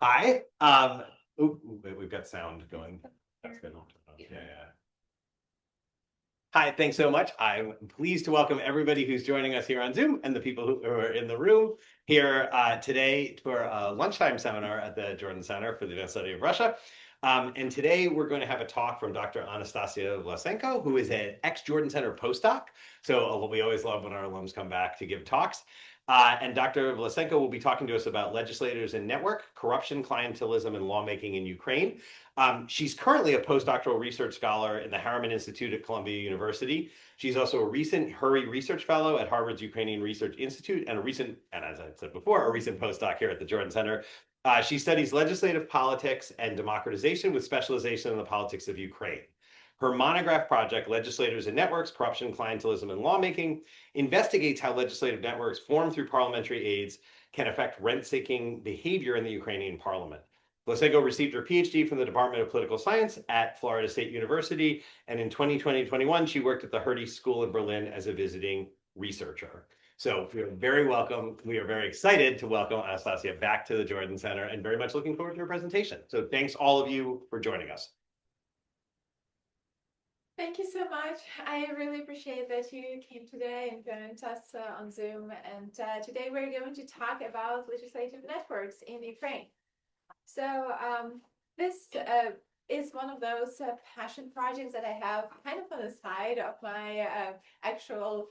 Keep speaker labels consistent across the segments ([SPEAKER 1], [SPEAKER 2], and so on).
[SPEAKER 1] Hi. We've got sound going. That's good. Yeah. Hi, thanks so much. I'm pleased to welcome everybody who's joining us here on Zoom and the people who are in the room here today for a lunchtime seminar at the Jordan Center for the Advanced Study of Russia. And today we're going to have a talk from Dr. Anastasiia Vlasenko, who is an ex-Jordan Center postdoc. So we always love when our alums come back to give talks. And Dr. Vlasenko will be talking to us about legislators and network, corruption, clientelism, and lawmaking in Ukraine. She's currently a postdoctoral research scholar in the Harriman Institute at Columbia University. She's also a recent HURI Research Fellow at Harvard's Ukrainian Research Institute and as I said before, a recent postdoc here at the Jordan Center. She studies legislative politics and democratization with specialization in the politics of Ukraine. Her monograph project, Legislators and Networks, Corruption, Clientelism, and Lawmaking, investigates how legislative networks formed through parliamentary aids can affect rent-seeking behavior in the Ukrainian parliament. Vlasenko received her Ph.D. from the Department of Political Science at Florida State University, and in 2020-21, she worked at the Hertie School in Berlin as a visiting researcher. So you're very welcome. We are very excited to welcome Anastasiia back to the Jordan Center and very much looking forward to her presentation. So thanks all of you for joining us.
[SPEAKER 2] Thank you so much. I really appreciate that you came today and joined us on Zoom. And today we're going to talk about legislative networks in Ukraine. So this is one of those passion projects that I have kind of on the side of my actual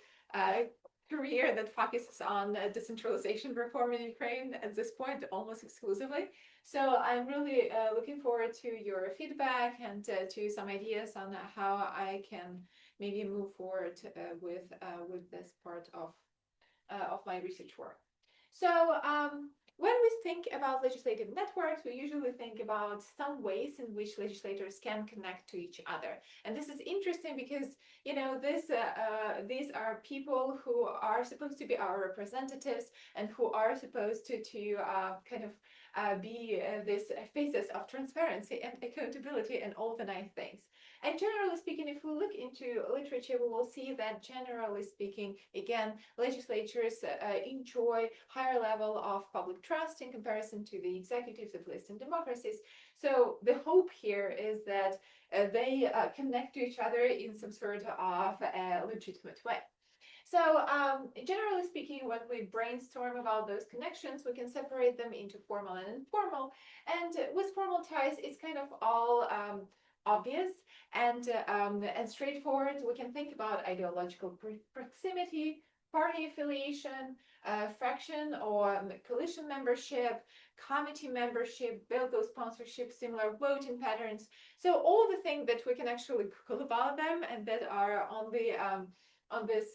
[SPEAKER 2] career that focuses on decentralization reform in Ukraine at this point, almost exclusively. So I'm really looking forward to your feedback and to some ideas on how I can maybe move forward with this part of my research work. So when we think about legislative networks, we usually think about some ways in which legislators can connect to each other. And this is interesting because, you know, these are people who are supposed to be our representatives and who are supposed to kind of be these faces of transparency and accountability and all the nice things. And generally speaking, if we look into literature, we will see that generally speaking, again, legislatures enjoy higher level of public trust in comparison to the executives, at least in democracies. So the hope here is that they connect to each other in some sort of legitimate way. So generally speaking, when we brainstorm about those connections, we can separate them into formal and informal. And with formal ties, it's kind of all obvious and straightforward. We can think about ideological proximity, party affiliation, fraction or coalition membership, committee membership, bill sponsorship, similar voting patterns. So all the things that we can actually Google about them and that are on this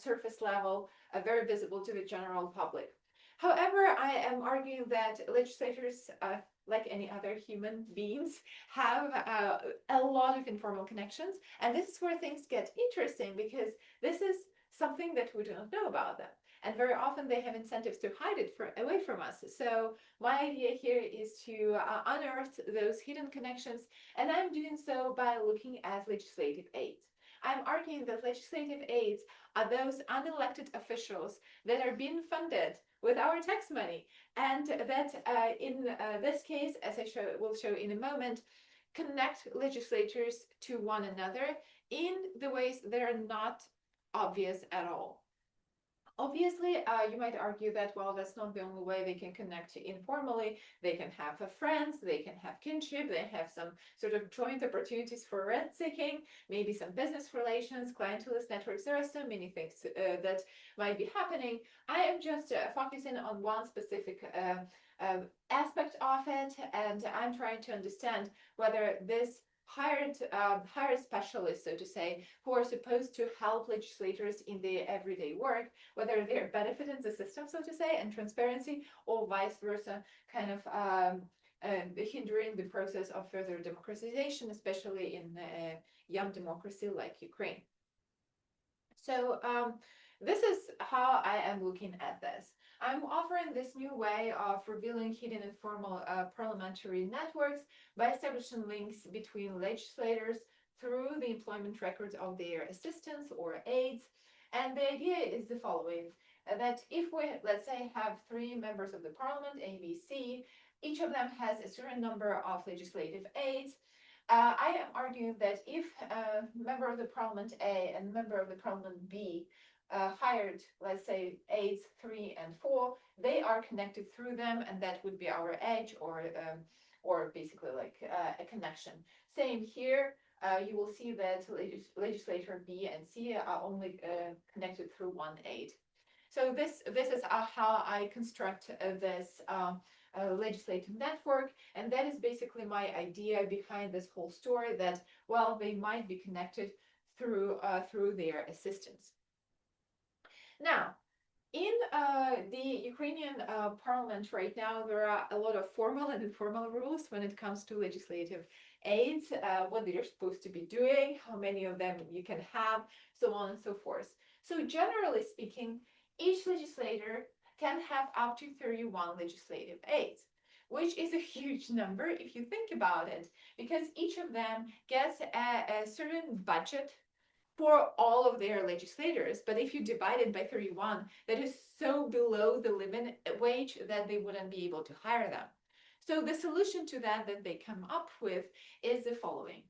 [SPEAKER 2] surface level, very visible to the general public. However, I am arguing that legislators, like any other human beings, have a lot of informal connections. And this is where things get interesting because this is something that we do not know about them. And very often they have incentives to hide it away from us. So my idea here is to unearth those hidden connections. And I'm doing so by looking at legislative aids. I'm arguing that legislative aids are those unelected officials that are being funded with our tax money, and that in this case, as I will show in a moment, connect legislators to one another in the ways that are not obvious at all. Obviously, you might argue that, well, that's not the only way they can connect informally. They can have friends, they can have kinship, they have some sort of joint opportunities for rent seeking, maybe some business relations, clientelist networks. There are so many things that might be happening. I am just focusing on one specific aspect of it, and I'm trying to understand whether this hired specialists, so to say, who are supposed to help legislators in their everyday work, whether they're benefiting the system, so to say, and transparency, or vice versa, kind of hindering the process of further democratization, especially in a young democracy like Ukraine. So this is how I am looking at this. I'm offering this new way of revealing hidden informal parliamentary networks by establishing links between legislators through the employment records of their assistants or aides. And the idea is the following, that if we, let's say, have three members of the parliament, A, B, C, Each of them has a certain number of legislative aides. I am arguing that if a member of the Parliament A and member of the Parliament B hired, let's say, aides 3 and 4, they are connected through them, and that would be our edge, or basically like a connection. Same here. You will see that legislator B and C are only connected through one aide. So this is how I construct this legislative network, and that is basically my idea behind this whole story. That, well, they might be connected through their assistants. Now, in the Ukrainian parliament right now, there are a lot of formal and informal rules when it comes to legislative aides, what they're supposed to be doing, how many of them you can have, so on and so forth. So generally speaking, each legislator can have up to 31 legislative aides, which is a huge number if you think about it, because each of them gets a certain budget for all of their legislators. But if you divide it by 31, that is so below the living wage that they wouldn't be able to hire them. So the solution to that they come up with is the following.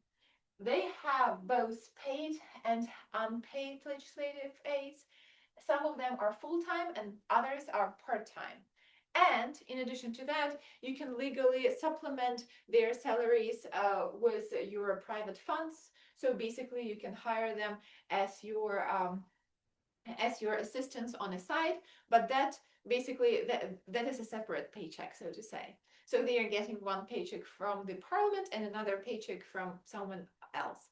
[SPEAKER 2] They have both paid and unpaid legislative aides. Some of them are full-time and others are part-time. And in addition to that, you can legally supplement their salaries with your private funds. So basically, you can hire them as your assistants on a side, but that basically that is a separate paycheck, so to say. So they are getting one paycheck from the parliament and another paycheck from someone else.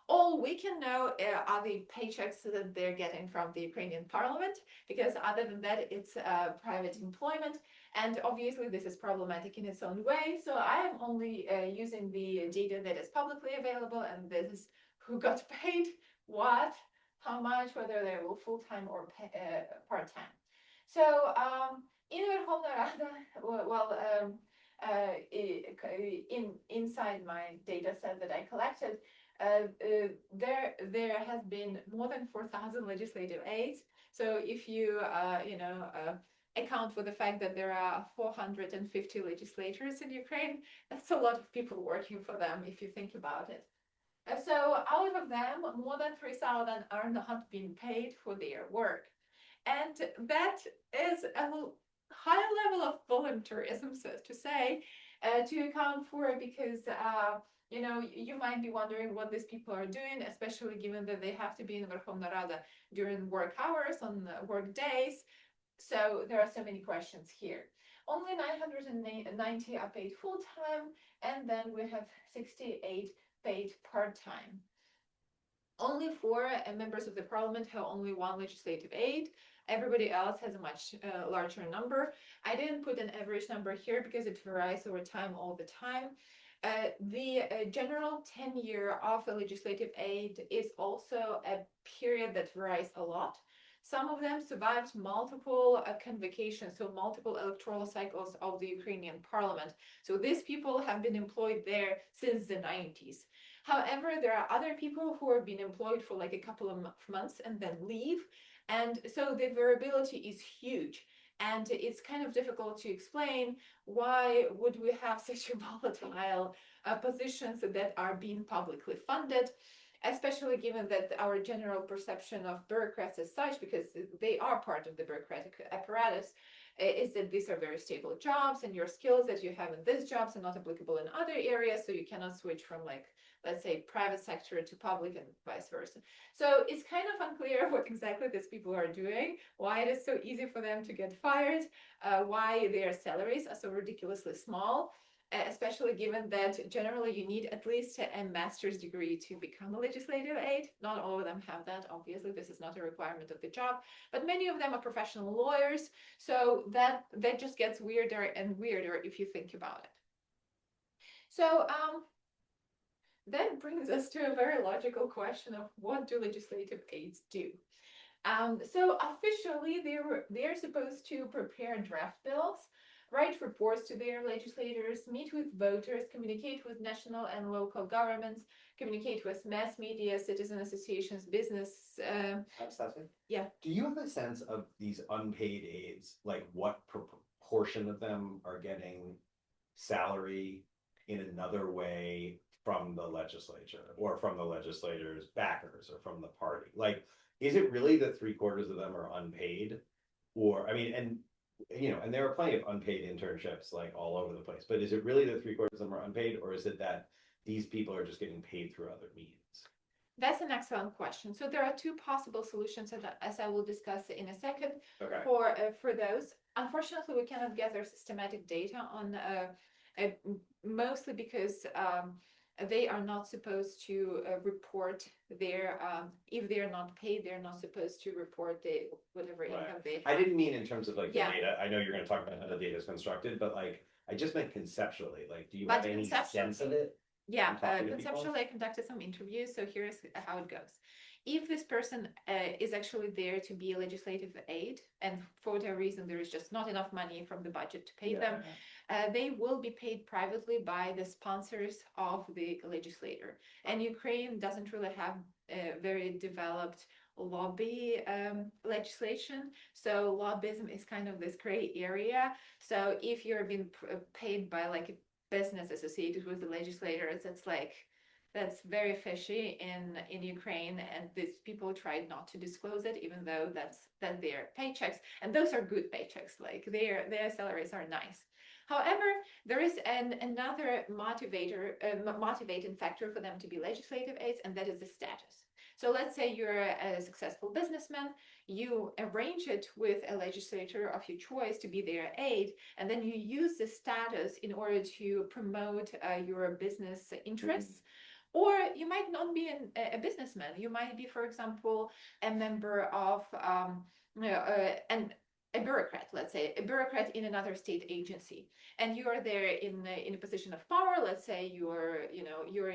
[SPEAKER 2] All we can know are the paychecks that they're getting from the Ukrainian parliament, because other than that, it's private employment. And obviously, this is problematic in its own way. So I am only using the data that is publicly available, and this is who got paid, what, how much, whether they were full-time or part-time. So in Verkhovna Rada, inside my data set that I collected, there has been more than 4,000 legislative aides. So if you account for the fact that there are 450 legislators in Ukraine, that's a lot of people working for them if you think about it. So out of them, more than 3,000 are not being paid for their work. And that is a high level of voluntarism, so to say, to account for, because you might be wondering what these people are doing, especially given that they have to be in Verkhovna Rada during work hours, on work days. So there are so many questions here. Only 990 are paid full-time, and then we have 68 paid part-time. Only 4 members of the parliament have only 1 legislative aide. Everybody else has a much larger number. I didn't put an average number here because it varies over time all the time. The general tenure of a legislative aide is also a period that varies a lot. Some of them survived multiple convocations, so multiple electoral cycles of the Ukrainian parliament. So these people have been employed there since the 90s. However, there are other people who have been employed for like a couple of months and then leave. And so the variability is huge. And it's kind of difficult to explain why would we have such a volatile positions that are being publicly funded, especially given that our general perception of bureaucrats as such, because they are part of the bureaucratic apparatus, is that these are very stable jobs, and your skills that you have in these jobs are not applicable in other areas, so you cannot switch from, like, let's say, private sector to public and vice versa. So it's kind of unclear what exactly these people are doing, why it is so easy for them to get fired, why their salaries are so ridiculously small, especially given that generally you need at least a master's degree to become a legislative aide. Not all of them have that. Obviously, this is not a requirement of the job, but many of them are professional lawyers. So that just gets weirder and weirder if you think about it. So that brings us to a very logical question of what do legislative aides do? So officially, they're supposed to prepare draft bills, write reports to their legislators, meet with voters, communicate with national and local governments, communicate with mass media, citizen associations, business.
[SPEAKER 1] Anastasiia?
[SPEAKER 2] Yeah.
[SPEAKER 1] Do you have a sense of these unpaid aides, like what proportion of them are getting salary in another way from the legislature or from the legislators' backers or from the party? Like, is it really that 3/4 of them are unpaid? Or, I mean, and and there are plenty of unpaid internships like all over the place, but is it really that 3/4 of them are unpaid, or is it that these people are just getting paid through other means?
[SPEAKER 2] That's an excellent question. So there are two possible solutions, as I will discuss in a second,
[SPEAKER 1] Okay.
[SPEAKER 2] for those. Unfortunately, we cannot gather systematic data on mostly because they are not supposed to report their if they're not paid, they're not supposed to report the whatever income they have.
[SPEAKER 1] I didn't mean in terms of like the
[SPEAKER 2] Yeah.
[SPEAKER 1] data. I know you're going to talk about how the data is constructed, but like I just meant conceptually. Like, do you
[SPEAKER 2] But
[SPEAKER 1] have any sense of it?
[SPEAKER 2] Yeah,
[SPEAKER 1] talking to people?
[SPEAKER 2] conceptually, I conducted some interviews, so here's how it goes. If this person is actually there to be a legislative aid, and for whatever reason there is just not enough money from the budget to pay them, they will be paid privately by the sponsors of the legislator. And Ukraine doesn't really have a very developed lobby legislation, so lobbyism is kind of this gray area. So if you're being paid by like a business associated with the legislators, that's very fishy in Ukraine, and these people tried not to disclose it, even though that's their paychecks, and those are good paychecks, like their salaries are nice. However, there is another motivating factor for them to be legislative aides, and that is the status. So let's say you're a successful businessman, you arrange it with a legislator of your choice to be their aide, and then you use the status in order to promote your business interests. Or you might not be a businessman. You might be, for example, a member of and a bureaucrat, let's say, a bureaucrat in another state agency, and you are there in a position of power. Let's say you're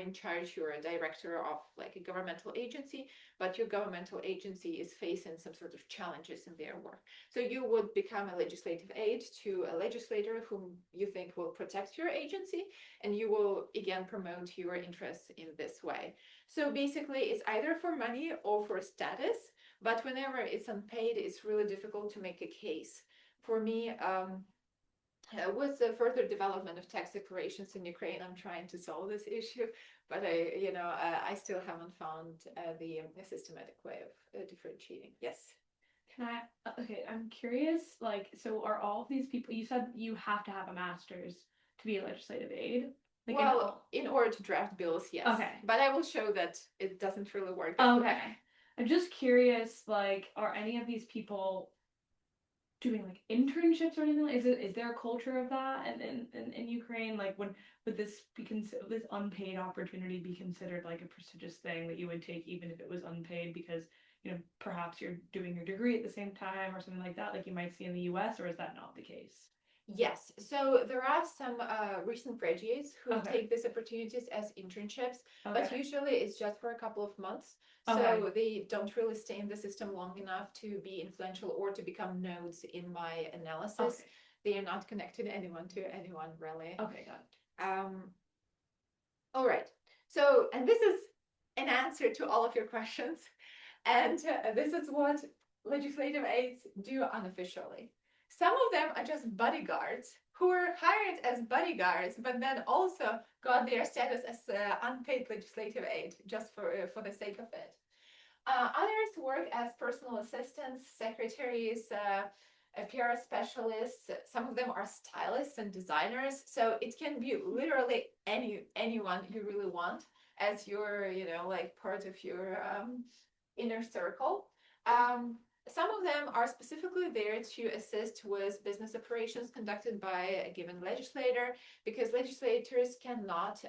[SPEAKER 2] in charge, you're a director of like a governmental agency, but your governmental agency is facing some sort of challenges in their work. So you would become a legislative aide to a legislator whom you think will protect your agency, and you will again promote your interests in this way. So basically, it's either for money or for status. But whenever it's unpaid, it's really difficult to make a case. For me, with the further development of tax declarations in Ukraine, I'm trying to solve this issue, but I still haven't found the systematic way of differentiating. Yes.
[SPEAKER 3] Okay, I'm curious, like, so are all of these people, you said you have to have a master's to be a legislative aide? Like
[SPEAKER 2] well, in order to draft bills, yes.
[SPEAKER 3] Okay.
[SPEAKER 2] But I will show that it doesn't really work.
[SPEAKER 3] Okay. I'm just curious, like, are any of these people doing like internships or anything? Is there a culture of that in Ukraine? Like, would this this unpaid opportunity be considered like a prestigious thing that you would take even if it was unpaid because perhaps you're doing your degree at the same time or something like that, like you might see in the US, or is that not the case?
[SPEAKER 2] Yes, so there are some recent graduates who
[SPEAKER 3] Okay.
[SPEAKER 2] take these opportunities as internships, but
[SPEAKER 3] Okay.
[SPEAKER 2] usually it's just for a couple of months. So
[SPEAKER 3] Okay.
[SPEAKER 2] they don't really stay in the system long enough to be influential or to become nodes in my analysis.
[SPEAKER 3] Okay.
[SPEAKER 2] They are not connected anyone to anyone, really.
[SPEAKER 3] Okay, got it.
[SPEAKER 2] All right. So, and this is an answer to all of your questions. And this is what legislative aides do unofficially. Some of them are just bodyguards who were hired as bodyguards, but then also got their status as unpaid legislative aid just for the sake of it. Others work as personal assistants, secretaries, PR specialists. Some of them are stylists and designers. So it can be literally anyone you really want as your, like part of your inner circle. Some of them are specifically there to assist with business operations conducted by a given legislator, because legislators cannot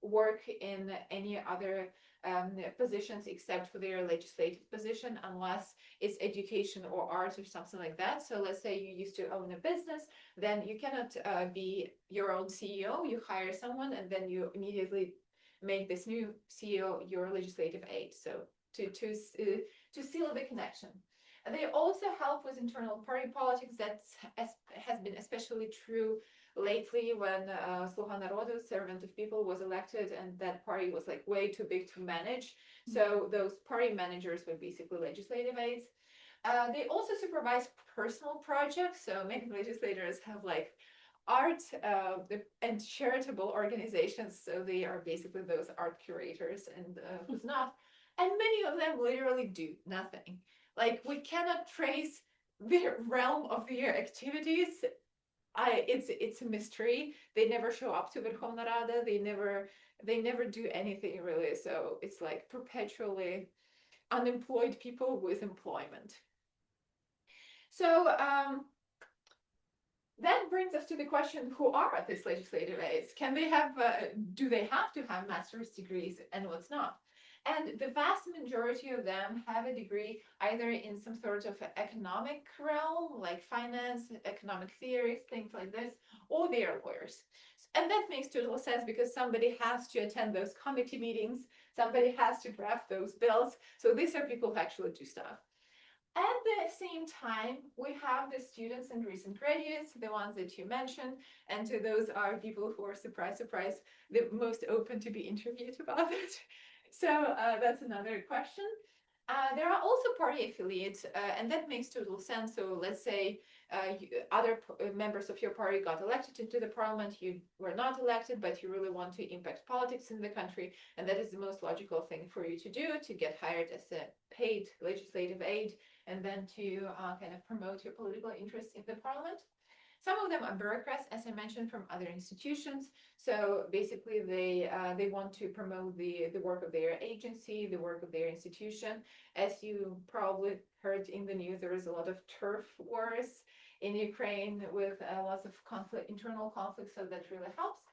[SPEAKER 2] work in any other positions except for their legislative position, unless it's education or arts or something like that. So let's say you used to own a business, then you cannot be your own CEO. You hire someone and then you immediately make this new CEO your legislative aide. So to seal the connection. They also help with internal party politics. That has been especially true lately when Sluha Narodu, Servant of People, was elected, and that party was like way too big to manage. So those party managers were basically legislative aides. They also supervise personal projects. So many legislators have like art and charitable organizations. So they are basically those art curators and who's not. And many of them literally do nothing. Like we cannot trace the realm of their activities. It's a mystery. They never show up to Verkhovna Rada. They never do anything really. So it's like perpetually unemployed people with employment. So that brings us to the question: who are these legislative aides? Can they have? Do they have to have master's degrees, and what's not? And the vast majority of them have a degree either in some sort of economic realm, like finance, economic theories, things like this, or they are lawyers. And that makes total sense because somebody has to attend those committee meetings, somebody has to draft those bills. So these are people who actually do stuff. At the same time, we have the students and recent graduates, the ones that you mentioned, and to those are people who are, surprise, surprise, the most open to be interviewed about it. So that's another question. There are also party affiliates, and that makes total sense. So let's say other members of your party got elected into the parliament, you were not elected, but you really want to impact politics in the country, and that is the most logical thing for you to do, to get hired as a paid legislative aide, and then to kind of promote your political interests in the parliament. Some of them are bureaucrats, as I mentioned, from other institutions. So basically, they want to promote the work of their agency, the work of their institution. As you probably heard in the news, there is a lot of turf wars in Ukraine with lots of conflict, internal conflicts, so that really helps.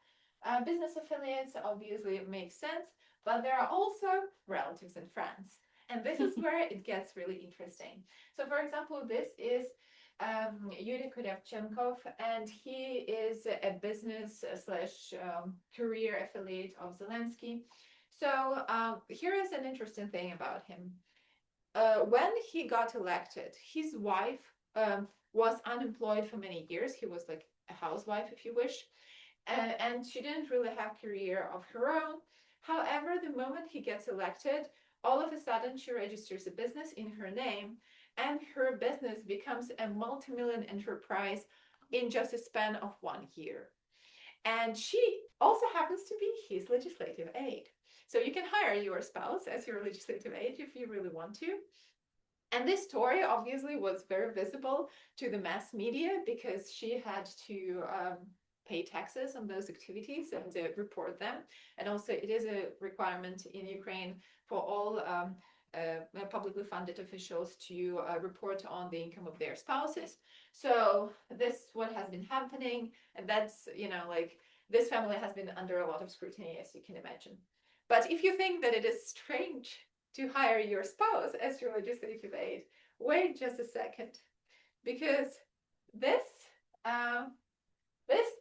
[SPEAKER 2] Business affiliates obviously make sense, but there are also relatives and friends. And this is where it gets really interesting. So for example, this is Yuri Kurevchenkov, and he is a business slash career affiliate of Zelensky. So here is an interesting thing about him. When he got elected, his wife was unemployed for many years. He was like a housewife, if you wish, and she didn't really have a career of her own. However, the moment he gets elected, all of a sudden she registers a business in her name, and her business becomes a multi-million enterprise in just a span of 1 year. And she also happens to be his legislative aide. So you can hire your spouse as your legislative aide if you really want to. And this story obviously was very visible to the mass media because she had to pay taxes on those activities and report them. And also it is a requirement in Ukraine for all publicly funded officials to report on the income of their spouses. So this is what has been happening. And that's, like this family has been under a lot of scrutiny, as you can imagine. But if you think that it is strange to hire your spouse as your legislative aide, wait just a second. Because this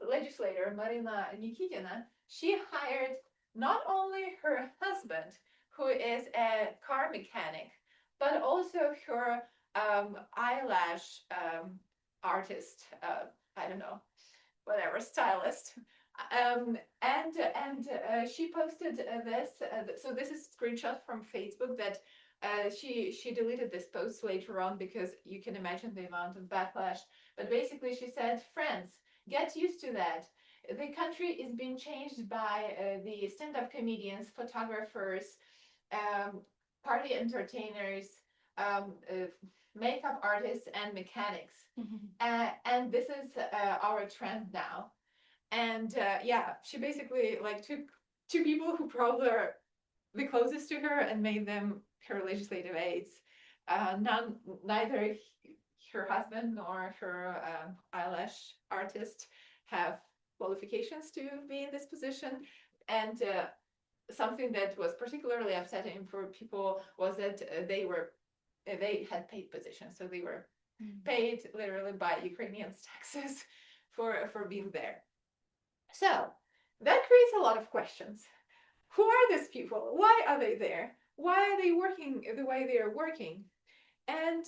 [SPEAKER 2] legislator, Marina Nikitina, she hired not only her husband, who is a car mechanic, but also her eyelash artist, I don't know, whatever, stylist. She posted this. So this is a screenshot from Facebook that she deleted this post later on because you can imagine the amount of backlash. But basically, she said, "Friends, get used to that. The country is being changed by the stand-up comedians, photographers, party entertainers, makeup artists, and mechanics. And this is our trend now." And yeah, she basically like took two people who probably are the closest to her and made them her legislative aides. Neither her husband nor her eyelash artist have qualifications to be in this position. And something that was particularly upsetting for people was that they had paid positions, so they were paid literally by Ukrainians' taxes for being there. So that creates a lot of questions. Who are these people? Why are they there? Why are they working the way they are working? And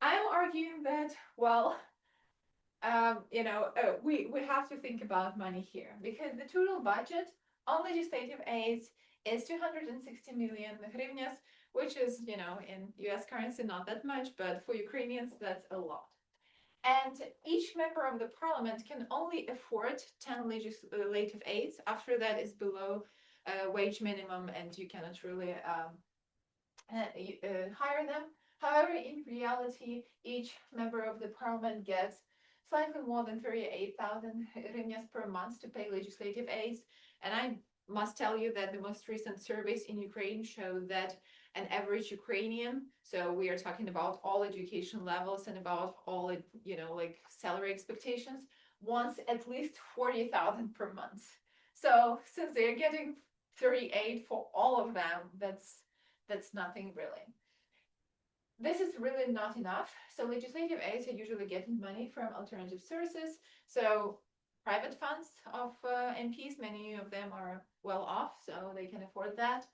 [SPEAKER 2] I'm arguing that, well, we have to think about money here because the total budget on legislative aids is 260 million hryvnias, which is, in US currency, not that much, but for Ukrainians, that's a lot. And each member of the parliament can only afford 10 legislative aides. After that is below wage minimum, and you cannot really hire them. However, in reality, each member of the parliament gets slightly more than 38,000 hryvnias per month to pay legislative aides. And I must tell you that the most recent surveys in Ukraine show that an average Ukrainian, so we are talking about all education levels and about all, like salary expectations, wants at least 40,000 per month. So since they're getting 38 for all of them, that's nothing really. This is really not enough. So legislative aides are usually getting money from alternative sources. So private funds of MPs, many of them are well off, so they can afford that.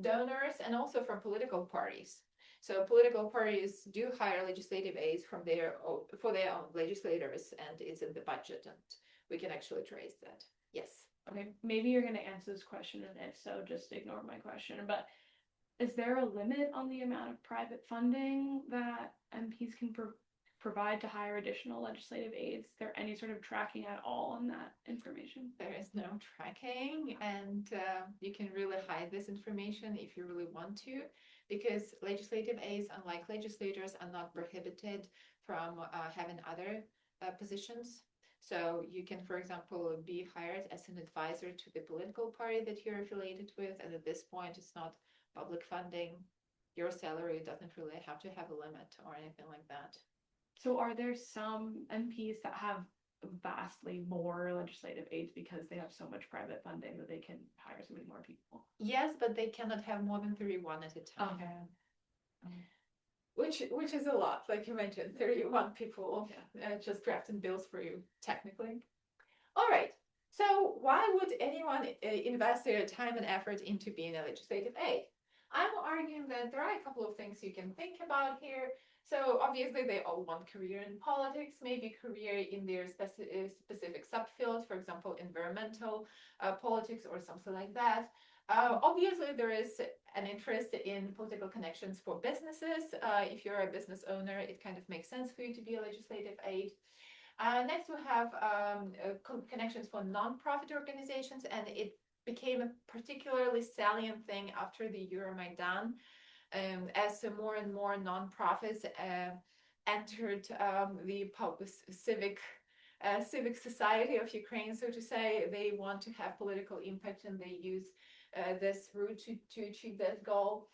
[SPEAKER 2] Donors, and also from political parties. So political parties do hire legislative aides for their own legislators, and it's in the budget, and we can actually trace that. Yes.
[SPEAKER 3] Okay, maybe you're going to answer this question, and if so, just ignore my question. But is there a limit on the amount of private funding that MPs can provide to hire additional legislative aides? Is there any sort of tracking at all on that information?
[SPEAKER 2] There is no tracking, and you can really hide this information if you really want to, because legislative aides, unlike legislators, are not prohibited from having other positions. So you can, for example, be hired as an advisor to the political party that you're affiliated with, and at this point, it's not public funding. Your salary doesn't really have to have a limit or anything like that.
[SPEAKER 3] So are there some MPs that have vastly more legislative aides because they have so much private funding that they can hire so many more people?
[SPEAKER 2] Yes, but they cannot have more than 31 at a time.
[SPEAKER 3] Okay.
[SPEAKER 2] Which is a lot, like you mentioned, 31 people just drafting bills for you, technically. All right. So why would anyone invest their time and effort into being a legislative aide? I'm arguing that there are a couple of things you can think about here. So obviously they all want career in politics, maybe career in their specific subfield, for example, environmental politics or something like that. Obviously there is an interest in political connections for businesses. If you're a business owner, it kind of makes sense for you to be a legislative aide. Next, we have connections for nonprofit organizations, and it became a particularly salient thing after the Euromaidan, as more and more nonprofits entered the civic society of Ukraine, so to say. They want to have political impact, and they use this route to achieve that goal.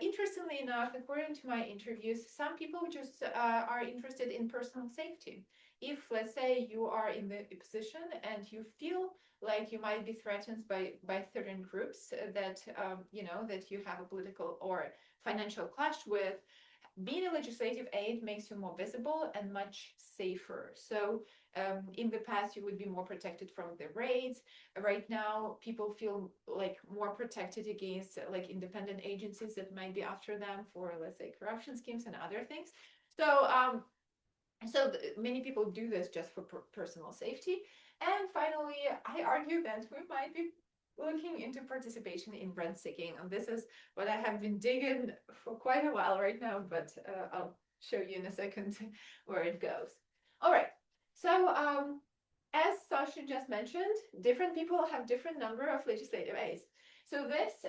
[SPEAKER 2] Interestingly enough, according to my interviews, some people just are interested in personal safety. If, let's say, you are in the position and you feel like you might be threatened by certain groups that that you have a political or financial clash with, being a legislative aide makes you more visible and much safer. So in the past, you would be more protected from the raids. Right now, people feel like more protected against like independent agencies that might be after them for, let's say, corruption schemes and other things. So many people do this just for personal safety. And finally, I argue that we might be looking into participation in rent seeking. And this is what I have been digging for quite a while right now, but I'll show you in a second where it goes. All right. So as Sasha just mentioned, different people have different number of legislative aides. So this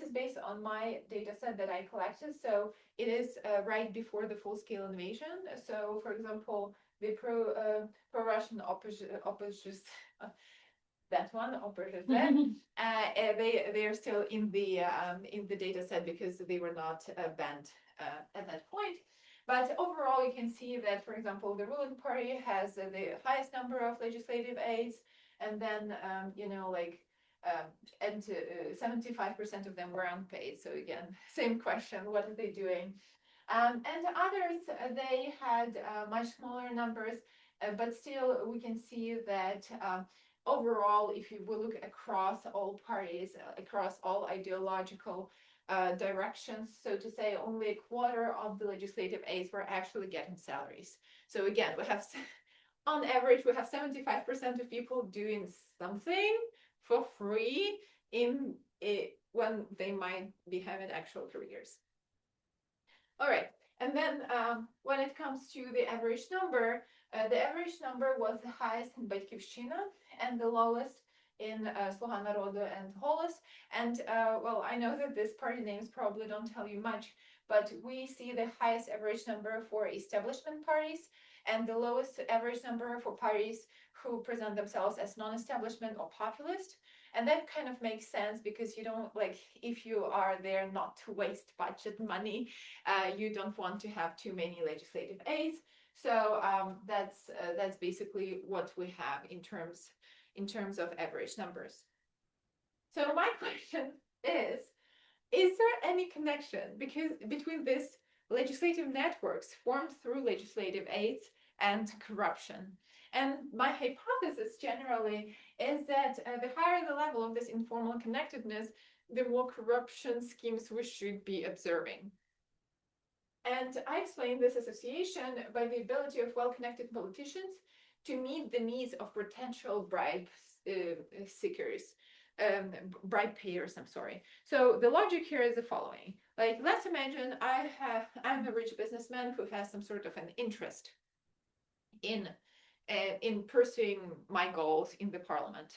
[SPEAKER 2] is based on my data set that I collected. So it is right before the full-scale invasion. So, for example, the pro-Russian opposition, that one, opposition, they are still in the data set because they were not banned at that point. But overall, you can see that, for example, the ruling party has the highest number of legislative aides, and then and 75% of them were unpaid. So again, same question: what are they doing? And others, they had much smaller numbers, but still we can see that overall, if you will look across all parties, across all ideological directions, so to say, only a quarter of the legislative aides were actually getting salaries. So again, we have, on average, we have 75% of people doing something for free, when they might be having actual careers. All right, and then when it comes to the average number was the highest in Батьківщина and the lowest in Слуга народу and Голос. And well, I know that these party names probably don't tell you much, but we see the highest average number for establishment parties and the lowest average number for parties who present themselves as non-establishment or populist. And that kind of makes sense because you don't, like, if you are there not to waste budget money, you don't want to have too many legislative aids. So that's basically what we have in terms of average numbers. So my question is there any connection between these legislative networks formed through legislative aids and corruption? And my hypothesis generally is that the higher the level of this informal connectedness, the more corruption schemes we should be observing. And I explain this association by the ability of well-connected politicians to meet the needs of potential bribe seekers, bribe payers, I'm sorry. So the logic here is the following. Like, let's imagine I'm a rich businessman who has some sort of an interest in pursuing my goals in the parliament.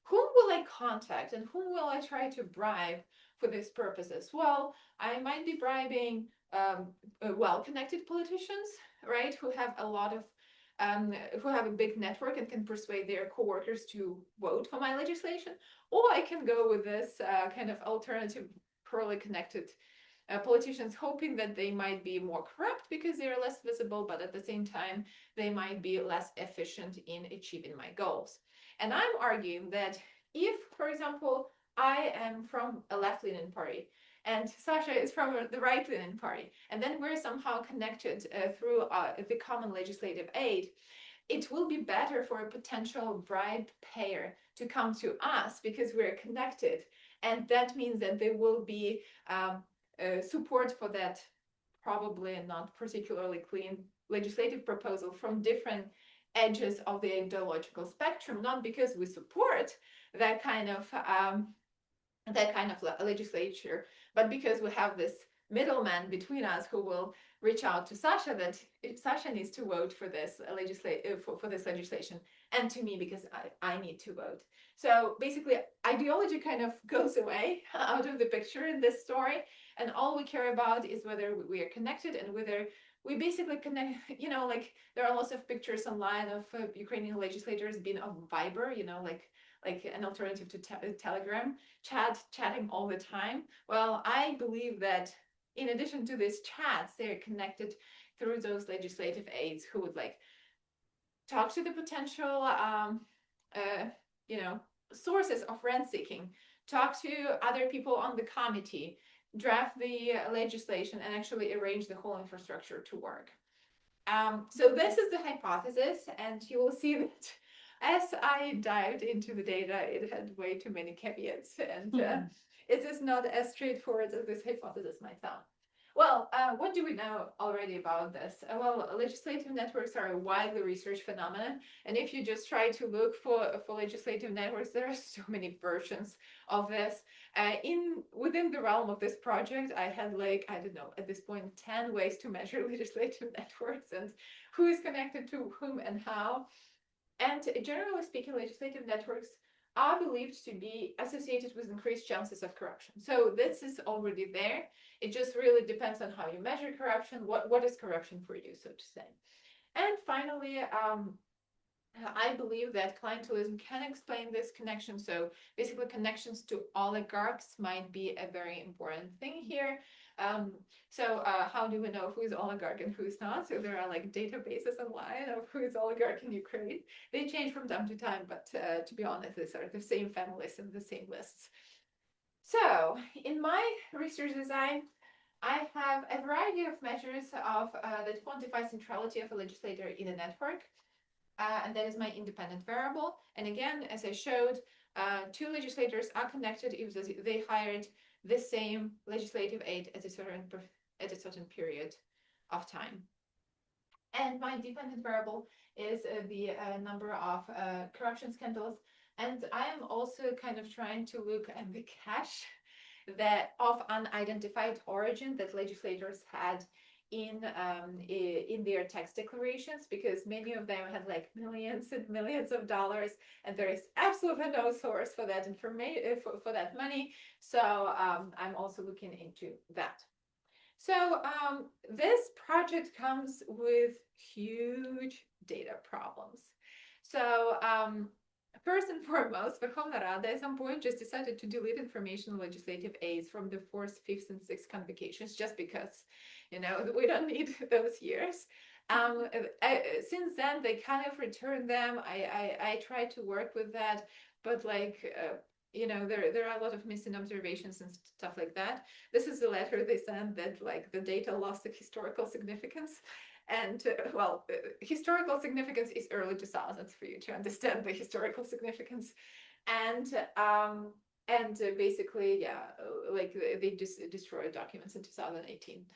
[SPEAKER 2] Whom will I contact and whom will I try to bribe for these purposes? Well, I might be bribing well-connected politicians, right, who have a lot of who have a big network and can persuade their co-workers to vote for my legislation. Or I can go with this kind of alternative, poorly connected politicians, hoping that they might be more corrupt because they are less visible, but at the same time, they might be less efficient in achieving my goals. And I'm arguing that if, for example, I am from a left-leaning party and Sasha is from the right-leaning party, and then we're somehow connected through the common legislative aid, it will be better for a potential bribe payer to come to us because we're connected. And that means that there will be support for that probably not particularly clean legislative proposal from different edges of the ideological spectrum, not because we support that kind of legislature, but because we have this middleman between us who will reach out to Sasha that Sasha needs to vote for this legislation, and to me because I need to vote. So basically, ideology kind of goes away out of the picture in this story, and all we care about is whether we are connected and whether we basically connect. You know, like there are lots of pictures online of Ukrainian legislators being on Viber, you know, like an alternative to Telegram, chatting all the time. Well, I believe that in addition to these chats, they're connected through those legislative aides who would like talk to the potential, sources of rent seeking, talk to other people on the committee, draft the legislation, and actually arrange the whole infrastructure to work. So this is the hypothesis, and you will see that as I dived into the data, it had way too many caveats, and it is not as straightforward as this hypothesis might sound. Well, what do we know already about this? Well, legislative networks are a widely researched phenomenon, and if you just try to look for legislative networks, there are so many versions of this. Within the realm of this project, I had like, I don't know, at this point, 10 ways to measure legislative networks and who is connected to whom and how. And generally speaking, legislative networks are believed to be associated with increased chances of corruption. So this is already there. It just really depends on how you measure corruption. What is corruption for you, so to say? And finally, I believe that clientelism can explain this connection. So basically, connections to oligarchs might be a very important thing here. How do we know who is oligarch and who is not? So there are like databases online of who is oligarch in Ukraine. They change from time to time, but to be honest, these are the same families and the same lists. So in my research design, I have a variety of measures that quantify centrality of a legislator in a network. And that is my independent variable. And again, as I showed, two legislators are connected if they hired the same legislative aid at a certain period of time. And my dependent variable is the number of corruption scandals And I am also kind of trying to look at the cache that of unidentified origin that legislators had in their tax declarations, because many of them had like millions and millions of dollars, and there is absolutely no source for that information for that money. So I'm also looking into that. So this project comes with huge data problems. So first and foremost, Verkhovna Rada at some point just decided to delete information on legislative aids from the fourth, fifth, and sixth convocations, just because, you know, we don't need those years. Since then, they kind of returned them. I tried to work with that, but like, you know, there are a lot of missing observations and stuff like that. This is the letter they sent that like the data lost the historical significance. And well, historical significance is early 2000s for you to understand the historical significance. And basically, yeah, like they just destroyed documents in 2018.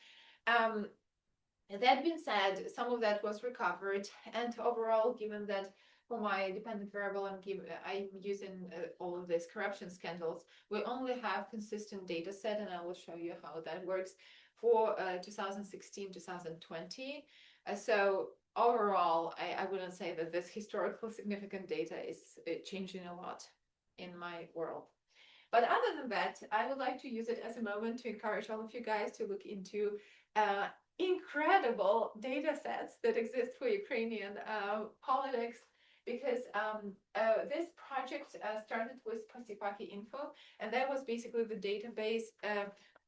[SPEAKER 2] That being said, some of that was recovered, and overall, given that for my dependent variable, I'm using all of these corruption scandals, we only have consistent data set, and I will show you how that works for 2016, 2020. So overall, I wouldn't say that this historical significant data is changing a lot in my world. But other than that, I would like to use it as a moment to encourage all of you guys to look into incredible data sets that exist for Ukrainian politics, because this project started with Postipaki Info, and that was basically the database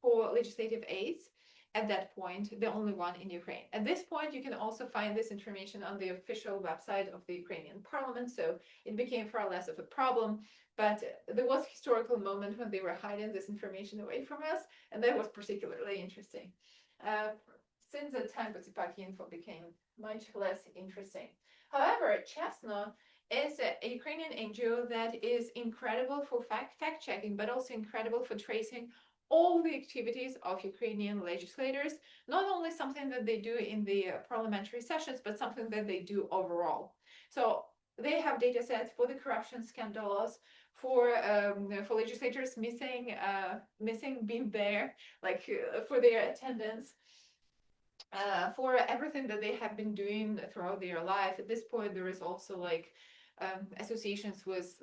[SPEAKER 2] for legislative aids. At that point, the only one in Ukraine. At this point, you can also find this information on the official website of the Ukrainian parliament, so it became far less of a problem. But there was a historical moment when they were hiding this information away from us, and that was particularly interesting. Since that time, Postipaki Info became much less interesting. However, Chesno is a Ukrainian NGO that is incredible for fact-checking, but also incredible for tracing all the activities of Ukrainian legislators, not only something that they do in the parliamentary sessions, but something that they do overall. So they have data sets for the corruption scandals, for legislators missing being there, like for their attendance, for everything that they have been doing throughout their life. At this point, there is also like associations with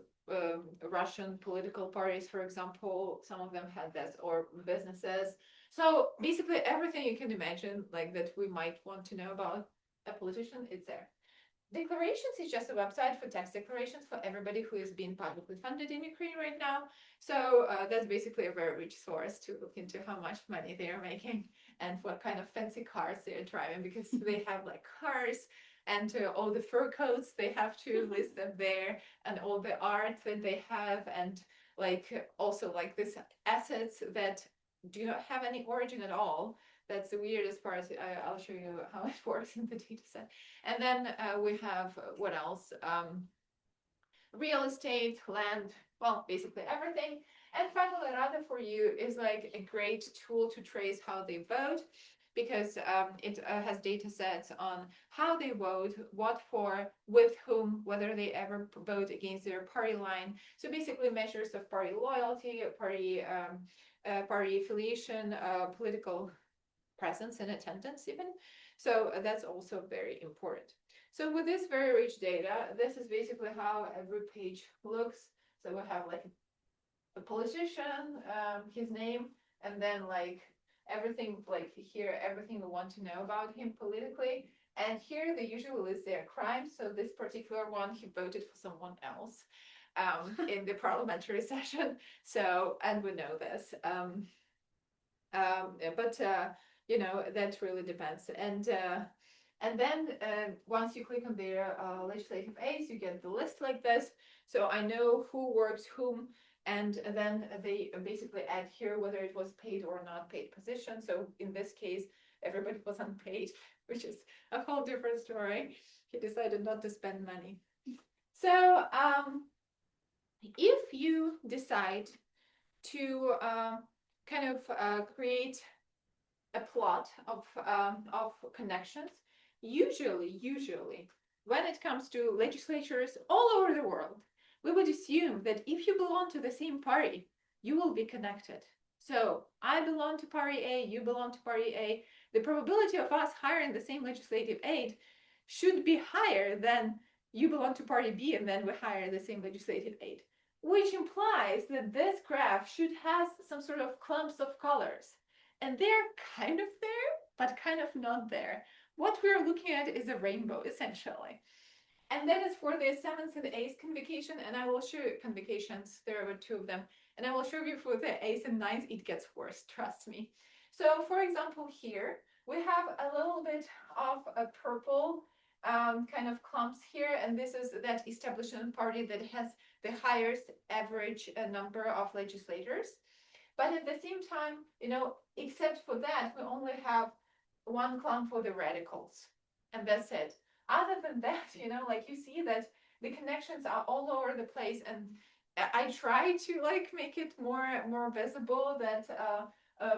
[SPEAKER 2] Russian political parties, for example. Some of them had this, or businesses. So basically everything you can imagine, like that we might want to know about a politician, it's there. Declarations is just a website for tax declarations for everybody who is being publicly funded in Ukraine right now. So that's basically a very rich source to look into how much money they are making and what kind of fancy cars they are driving, because they have like cars and all the fur coats, they have to list them there, and all the art that they have, and like also like these assets that do not have any origin at all. That's the weirdest part. I'll show you how it works in the data set. And then we have what else? Real estate, land, well, basically everything. And finally, Rada for You is like a great tool to trace how they vote, because it has data sets on how they vote, what for, with whom, whether they ever vote against their party line. So basically measures of party loyalty, party affiliation, political presence and attendance even. So that's also very important. So with this very rich data, this is basically how every page looks. So we have like a politician, his name, and then like everything, like here, everything we want to know about him politically. And here they usually list their crimes. So this particular one, he voted for someone else in the parliamentary session. So, and we know this. But you know, that really depends. And then once you click on their legislative aids, you get the list like this. So I know who works whom, and then they basically add here whether it was paid or not paid position. So in this case, everybody was unpaid, which is a whole different story. He decided not to spend money. So if you decide to kind of create a plot of connections, usually when it comes to legislatures all over the world, we would assume that if you belong to the same party, you will be connected. So I belong to party A, you belong to party A. The probability of us hiring the same legislative aid should be higher than you belong to party B and then we hire the same legislative aid, which implies that this graph should have some sort of clumps of colors. And they're kind of there, but kind of not there. What we're looking at is a rainbow, essentially. And that is for the 7th and 8th convocation, and I will show you convocations. There were 2 of them. And I will show you for the 8th and 9th, it gets worse, trust me. So for example, here, we have a little bit of a purple kind of clumps here, and this is that establishment party that has the highest average number of legislators. But at the same time, you know, except for that, we only have 1 clump for the radicals, and that's it. Other than that, you know, like you see that the connections are all over the place, and I try to like make it more visible that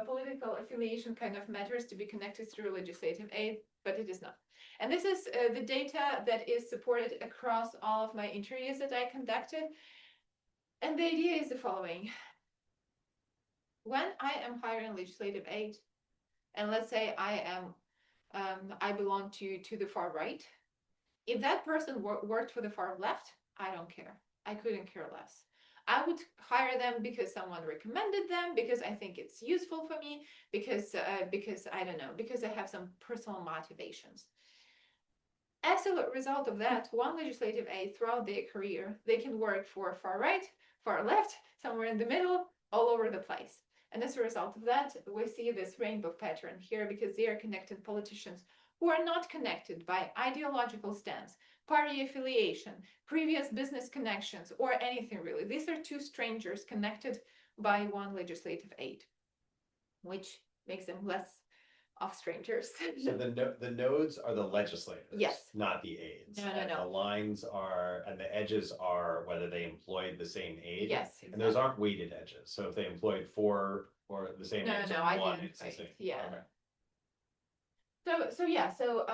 [SPEAKER 2] political affiliation kind of matters to be connected through legislative aid, but it is not. And this is the data that is supported across all of my interviews that I conducted. And the idea is the following. When I am hiring legislative aid, and let's say I belong to the far right, if that person worked for the far left, I don't care. I couldn't care less. I would hire them because someone recommended them, because I think it's useful for me, because I don't know, because I have some personal motivations. As a result of that, one legislative aide throughout their career, they can work for far right, far left, somewhere in the middle, all over the place. And as a result of that, we see this rainbow pattern here because they are connected politicians who are not connected by ideological stance, party affiliation, previous business connections, or anything really. These are 2 strangers connected by 1 legislative aid, which makes them less of strangers.
[SPEAKER 1] So the nodes are the legislators,
[SPEAKER 2] yes,
[SPEAKER 1] not the aides.
[SPEAKER 2] No.
[SPEAKER 1] The lines are, and the edges are whether they employed the same aid.
[SPEAKER 2] Yes, exactly.
[SPEAKER 1] And those aren't weighted edges. So if they employed 4 or the same aides or 1, it's the same.
[SPEAKER 2] Yeah. Okay. So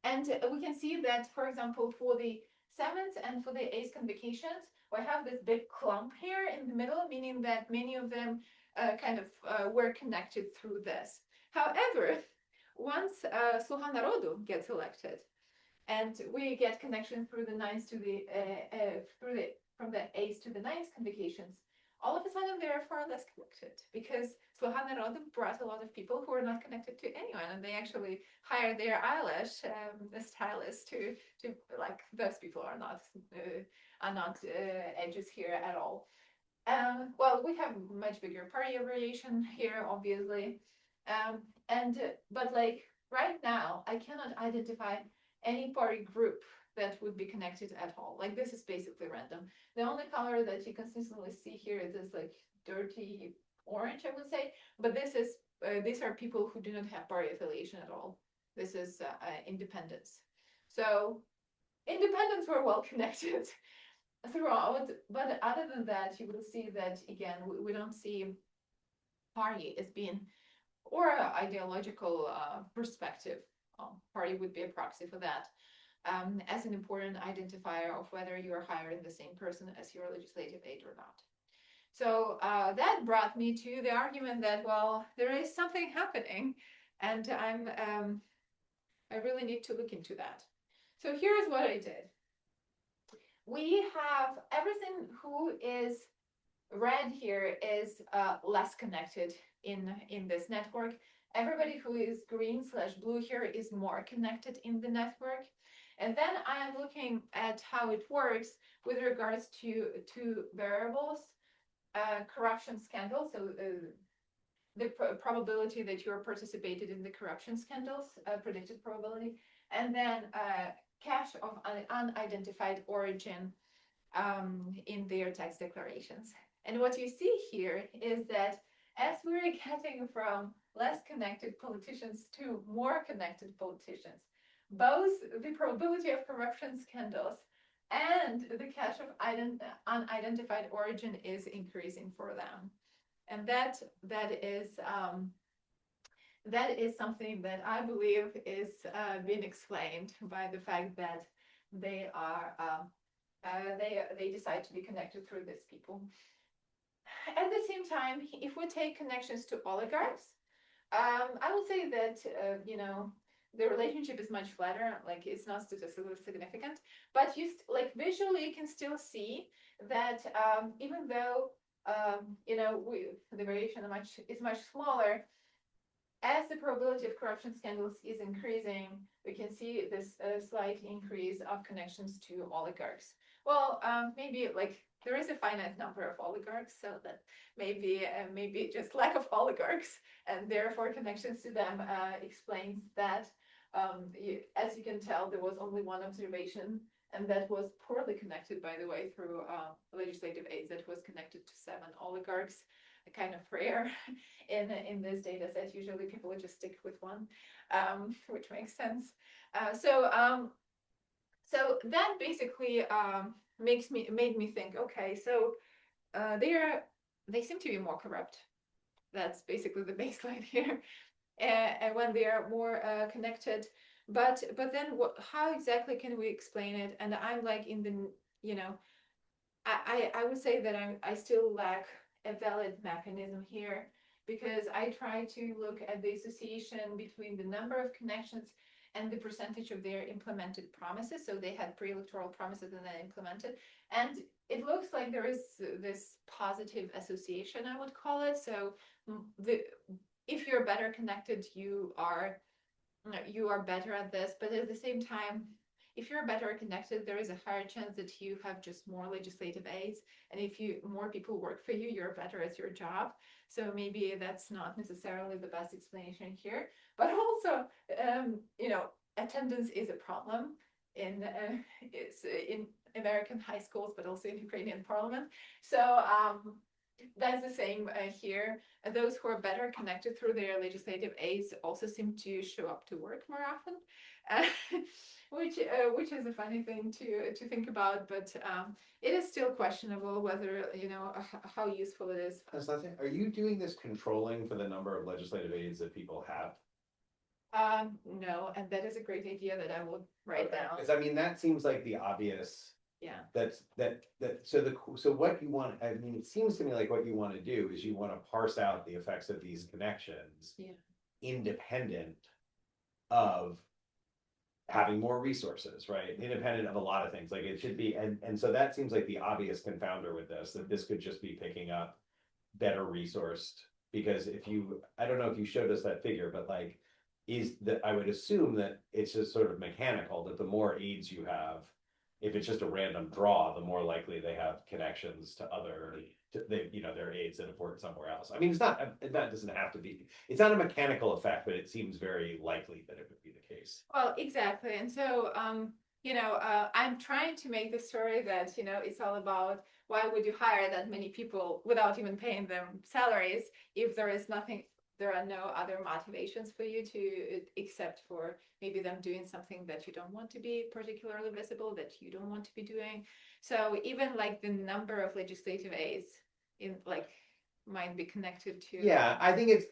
[SPEAKER 2] and we can see that, for example, for the 7th and for the 8th convocations, we have this big clump here in the middle, meaning that many of them were connected through this. However, once Sluha Narodu gets elected, and we get connection through the 9th to the from the 8th to the 9th convocations, all of a sudden they are far less connected because Sluha Narodu brought a lot of people who are not connected to anyone, and they actually hired their eyelash stylist to like those people are not edges here at all. Well, we have much bigger party variation here, obviously. But like right now, I cannot identify any party group that would be connected at all. Like this is basically random. The only color that you consistently see here is this like dirty orange, I would say. But this is these are people who do not have party affiliation at all. This is independents. So independents were well connected throughout. But other than that, you will see that again, we don't see party as being, or ideological perspective. Party would be a proxy for that, as an important identifier of whether you are hiring the same person as your legislative aide or not. So that brought me to the argument that, well, there is something happening, and I really need to look into that. So here's what I did. We have everything who is red here is less connected in this network. Everybody who is green/blue here is more connected in the network. And then I am looking at how it works with regards to 2 variables, corruption scandal, so the probability that you're participated in the corruption scandals, predicted probability, and then cash of unidentified origin in their tax declarations. And what you see here is that as we're getting from less connected politicians to more connected politicians, both the probability of corruption scandals and the cache of unidentified origin is increasing for them. And that is something that I believe is being explained by the fact that they are they decide to be connected through these people. At the same time, if we take connections to oligarchs, I would say that the relationship is much flatter, like it's not statistically significant, but like visually you can still see that even though the variation is much smaller, as the probability of corruption scandals is increasing, we can see this slight increase of connections to oligarchs. Well, maybe like there is a finite number of oligarchs, so that maybe just lack of oligarchs and therefore connections to them explains that. As you can tell, there was only one observation, and that was poorly connected, by the way, through legislative aids that was connected to 7 oligarchs, kind of rare in this data set. Usually people would just stick with one, which makes sense. So that basically made me think, okay, so they seem to be more corrupt. That's basically the baseline here. And when they are more connected, but then how exactly can we explain it? And I'm like in the I would say that I still lack a valid mechanism here, because I try to look at the association between the number of connections and the percentage of their implemented promises. So they had pre-electoral promises and then implemented. And it looks like there is this positive association, I would call it. So if you're better connected, you are better at this. But at the same time, if you're better connected, there is a higher chance that you have just more legislative aids. And if more people work for you, you're better at your job. So maybe that's not necessarily the best explanation here. But also, attendance is a problem in American high schools, but also in Ukrainian parliament. So that's the same here. Those who are better connected through their legislative aids also seem to show up to work more often, which is a funny thing to think about. But it is still questionable whether how useful it is.
[SPEAKER 1] Anastasiia, are you doing this controlling for the number of legislative aids that people have?
[SPEAKER 2] No, and that is a great idea that I will write down.
[SPEAKER 1] Because I mean, that seems like the obvious.
[SPEAKER 2] Yeah.
[SPEAKER 1] So what you want, I mean, it seems to me like what you want to do is you want to parse out the effects of these connections, independent of having more resources, right? Independent of a lot of things. Like it should be, and so that seems like the obvious confounder with this, that this could just be picking up better resourced. Because I don't know if you showed us that figure, but like, I would assume that it's just sort of mechanical, that the more aids you have, if it's just a random draw, the more likely they have connections to their aids that have worked somewhere else. I mean, that doesn't have to be, it's not a mechanical effect, but it seems very likely that it would be the case.
[SPEAKER 2] Well, exactly. And so, I'm trying to make the story that, it's all about why would you hire that many people without even paying them salaries if there are no other motivations for you except for maybe them doing something that you don't want to be particularly visible, that you don't want to be doing. So even like the number of legislative aids might be connected to.
[SPEAKER 1] Yeah, I think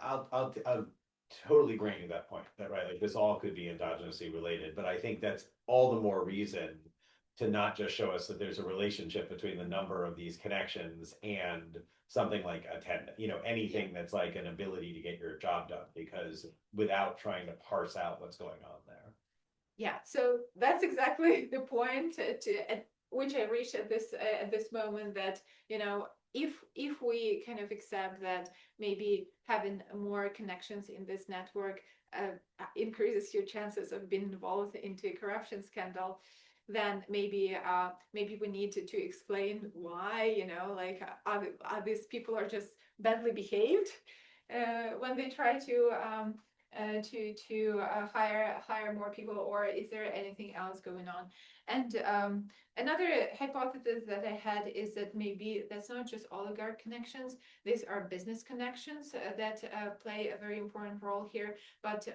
[SPEAKER 1] I'll totally grant you that point, that right, like this all could be endogenously related, but I think that's all the more reason to not just show us that there's a relationship between the number of these connections and something like anything that's like an ability to get your job done, because without trying to parse out what's going on there.
[SPEAKER 2] Yeah, so that's exactly the point at which I reached at this moment, that if we kind of accept that maybe having more connections in this network increases your chances of being involved into a corruption scandal, then maybe we need to explain why, are these people are just badly behaved when they try to hire more people, or is there anything else going on? And another hypothesis that I had is that maybe that's not just oligarch connections, these are business connections that play a very important role here. But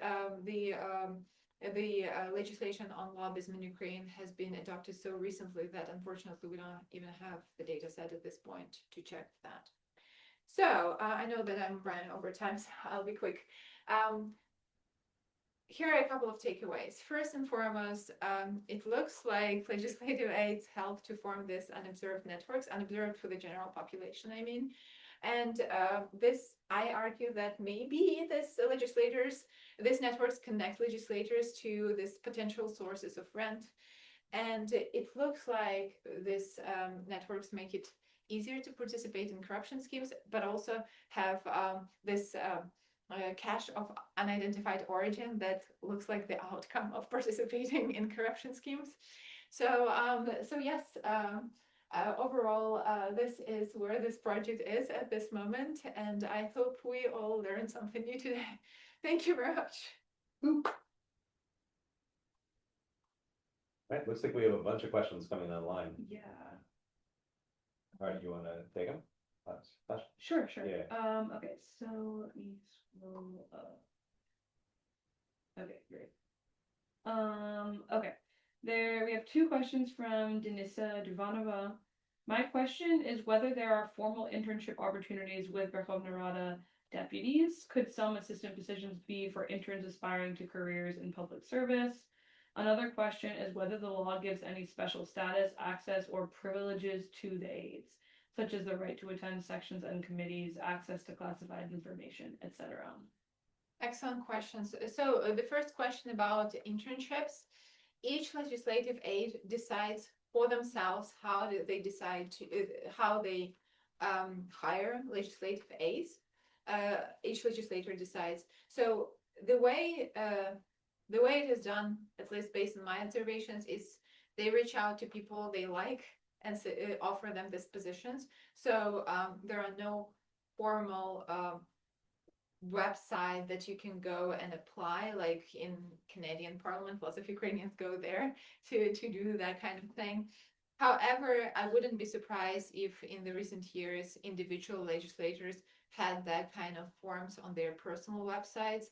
[SPEAKER 2] the legislation on lobbyism in Ukraine has been adopted so recently that unfortunately we don't even have the data set at this point to check that. So I know that I'm running over time, so I'll be quick. here are a couple of takeaways. First and foremost, it looks like legislative aids help to form this unobserved networks, unobserved for the general population, I mean. And this, I argue that maybe these networks connect legislators to this potential sources of rent. And it looks like these networks make it easier to participate in corruption schemes, but also have this cache of unidentified origin that looks like the outcome of participating in corruption schemes. So, so yes, overall, this is where this project is at this moment, and I hope we all learned something new today. Thank you very much.
[SPEAKER 1] Right, looks like we have a bunch of questions coming online.
[SPEAKER 3] Yeah.
[SPEAKER 1] All right, you want to take them?
[SPEAKER 3] Sure.
[SPEAKER 1] Yeah.
[SPEAKER 3] Okay, so let me scroll up. Okay, great. Okay. There we have two questions from Denisa Duvanova. My question is whether there are formal internship opportunities with Verkhovna Rada deputies. Could some assistant positions be for interns aspiring to careers in public service? Another question is whether the law gives any special status, access, or privileges to the aides, such as the right to attend sections and committees, access to classified information, etc.
[SPEAKER 2] Excellent questions. So the first question about internships, each legislative aid decides for themselves how they decide to how they hire legislative aides. Each legislator decides. So the way it is done, at least based on my observations, is they reach out to people they like and offer them these positions. So there are no formal website that you can go and apply, like in Canadian Parliament. Lots of Ukrainians go there to do that kind of thing. However, I wouldn't be surprised if in the recent years individual legislators had that kind of forms on their personal websites.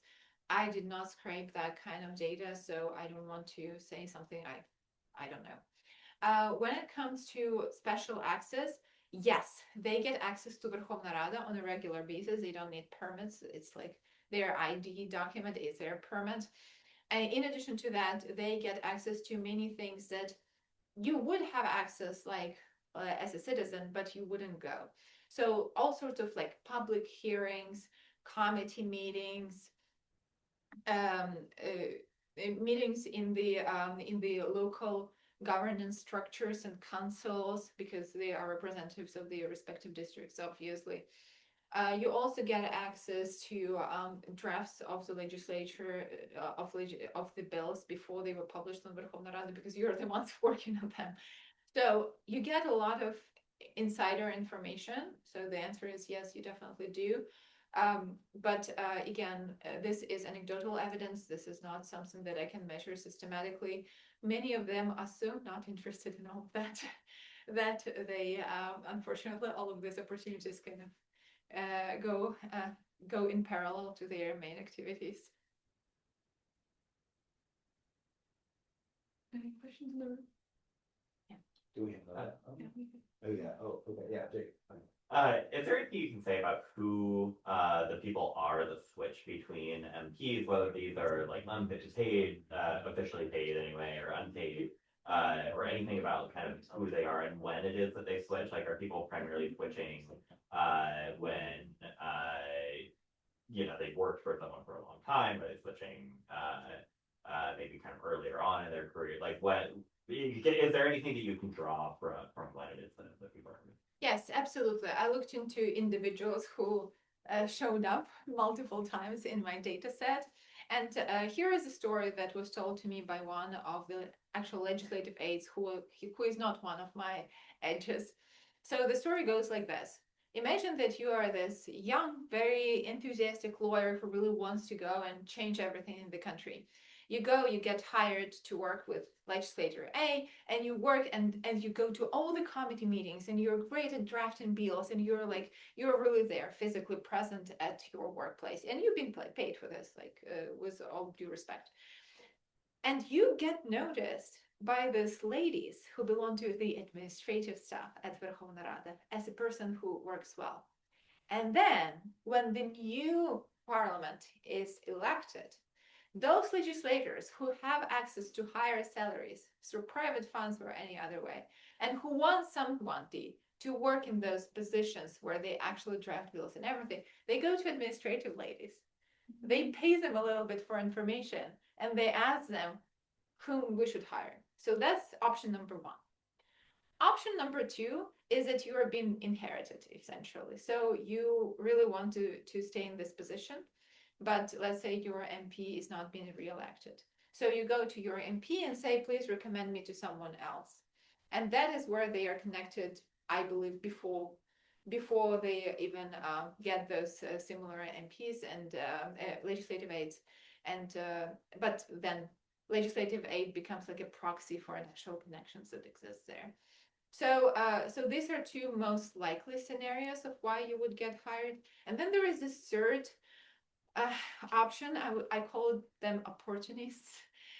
[SPEAKER 2] I did not scrape that kind of data, so I don't want to say something I don't know. When it comes to special access, yes, they get access to Verkhovna Rada on a regular basis. They don't need permits. It's like their ID document is their permit. And in addition to that, they get access to many things that you would have access like as a citizen, but you wouldn't go. So all sorts of like public hearings, committee meetings, meetings in the local governance structures and councils, because they are representatives of their respective districts, obviously. You also get access to drafts of the legislature of the bills before they were published on Verkhovna Rada, because you're the ones working on them. So you get a lot of insider information. So the answer is yes, you definitely do. But again, this is anecdotal evidence. This is not something that I can measure systematically. Many of them are so not interested in all of that, that they, unfortunately, all of these opportunities kind of go in parallel to their main activities.
[SPEAKER 3] Any questions in the room?
[SPEAKER 1] Do we have that?
[SPEAKER 3] Yeah, we can.
[SPEAKER 1] Oh, yeah. Oh, okay. Yeah, Jake.
[SPEAKER 4] Is there anything you can say about who the people are that switch between MPs, whether these are like paid, officially paid anyway, or unpaid, or anything about kind of who they are and when it is that they switch? Like, are people primarily switching when they've worked for someone for a long time? Are they switching maybe kind of earlier on in their career? Like, what is there anything that you can draw from when it is that people are?
[SPEAKER 2] Yes, absolutely. I looked into individuals who showed up multiple times in my data set. And here is a story that was told to me by one of the actual legislative aides who is not one of my edges. So the story goes like this. Imagine that you are this young, very enthusiastic lawyer who really wants to go and change everything in the country. You go, you get hired to work with legislator A, and you work and you go to all the committee meetings, and you're great at drafting bills, and you're really there, physically present at your workplace, and you've been paid for this, like with all due respect. And you get noticed by these ladies who belong to the administrative staff at Verkhovna Rada as a person who works well. And then when the new parliament is elected, those legislators who have access to higher salaries through private funds or any other way, and who want someone to work in those positions where they actually draft bills and everything, they go to administrative ladies. They pay them a little bit for information, and they ask them whom we should hire. So that's option number one. Option number two is that you are being inherited, essentially. So you really want to stay in this position, but let's say your MP is not being reelected. So you go to your MP and say, please recommend me to someone else. And that is where they are connected, I believe, before they even get those similar MPs and legislative aids. And but then legislative aid becomes like a proxy for actual connections that exist there. So, so these are two most likely scenarios of why you would get hired. And then there is this third option. I call them opportunists.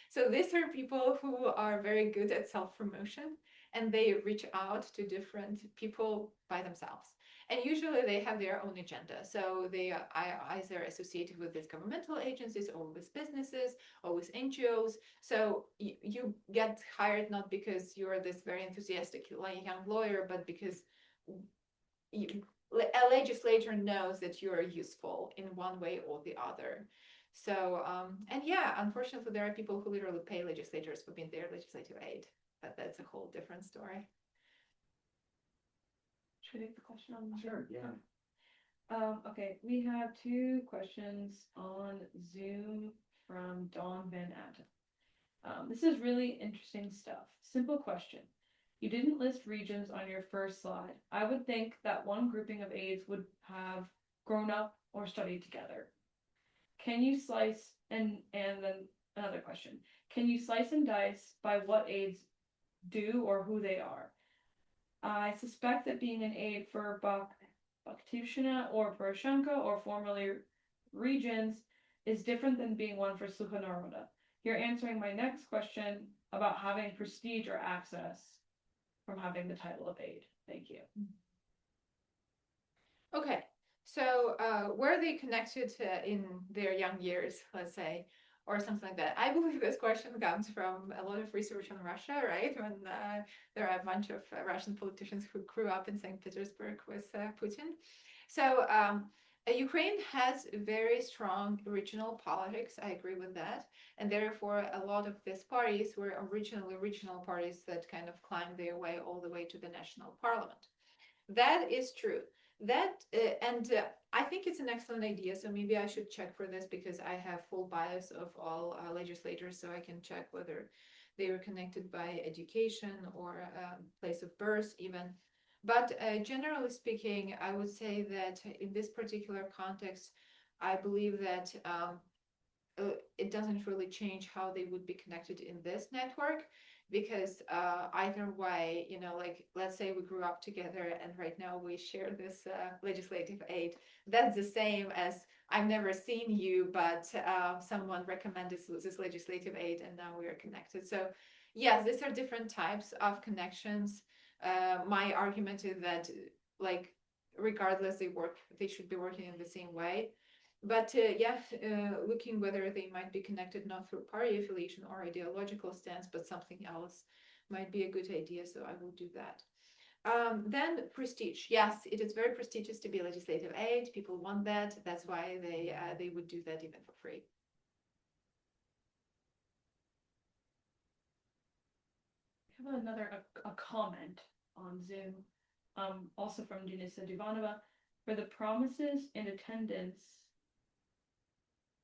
[SPEAKER 2] So these are people who are very good at self-promotion, and they reach out to different people by themselves. And usually they have their own agenda. So they are either associated with these governmental agencies or with businesses or with NGOs. So you get hired not because you're this very enthusiastic young lawyer, but because a legislator knows that you are useful in one way or the other. So, and yeah, unfortunately, there are people who literally pay legislators for being their legislative aid, but that's a whole different story.
[SPEAKER 3] Should I take the question on?
[SPEAKER 4] Sure, yeah.
[SPEAKER 3] Okay, we have two questions on Zoom from Dawn Van Atten. This is really interesting stuff. Simple question. You didn't list regions on your first slide. I would think that one grouping of aides would have grown up or studied together. Can you slice, and then another question. Can you slice and dice by what aides do or who they are? I suspect that being an aide for Bakhtyushina or Poroshenko or formerly regions is different than being one for Sluha Naroda. You're answering my next question about having prestige or access from having the title of aide. Thank you.
[SPEAKER 2] Okay, so were they connected in their young years, let's say, or something like that? I believe this question comes from a lot of research on Russia, right? When there are a bunch of Russian politicians who grew up in St. Petersburg with Putin. So Ukraine has very strong regional politics. I agree with that. And therefore, a lot of these parties were originally regional parties that kind of climbed their way all the way to the national parliament. That is true. That I think it's an excellent idea. So maybe I should check for this because I have full bias of all legislators, so I can check whether they were connected by education or place of birth even. But generally speaking, I would say that in this particular context, I believe that it doesn't really change how they would be connected in this network. Because either way, you know, like let's say we grew up together and right now we share this legislative aid. That's the same as I've never seen you, but someone recommended this legislative aid and now we are connected. So yes, these are different types of connections. My argument is that like regardless they should be working in the same way. But looking whether they might be connected not through party affiliation or ideological stance, but something else might be a good idea. So I will do that. Then prestige. Yes, it is very prestigious to be legislative aid. People want that. That's why they would do that even for free.
[SPEAKER 3] I have another a comment on Zoom, also from Denisa Divanova, for the promises and attendance.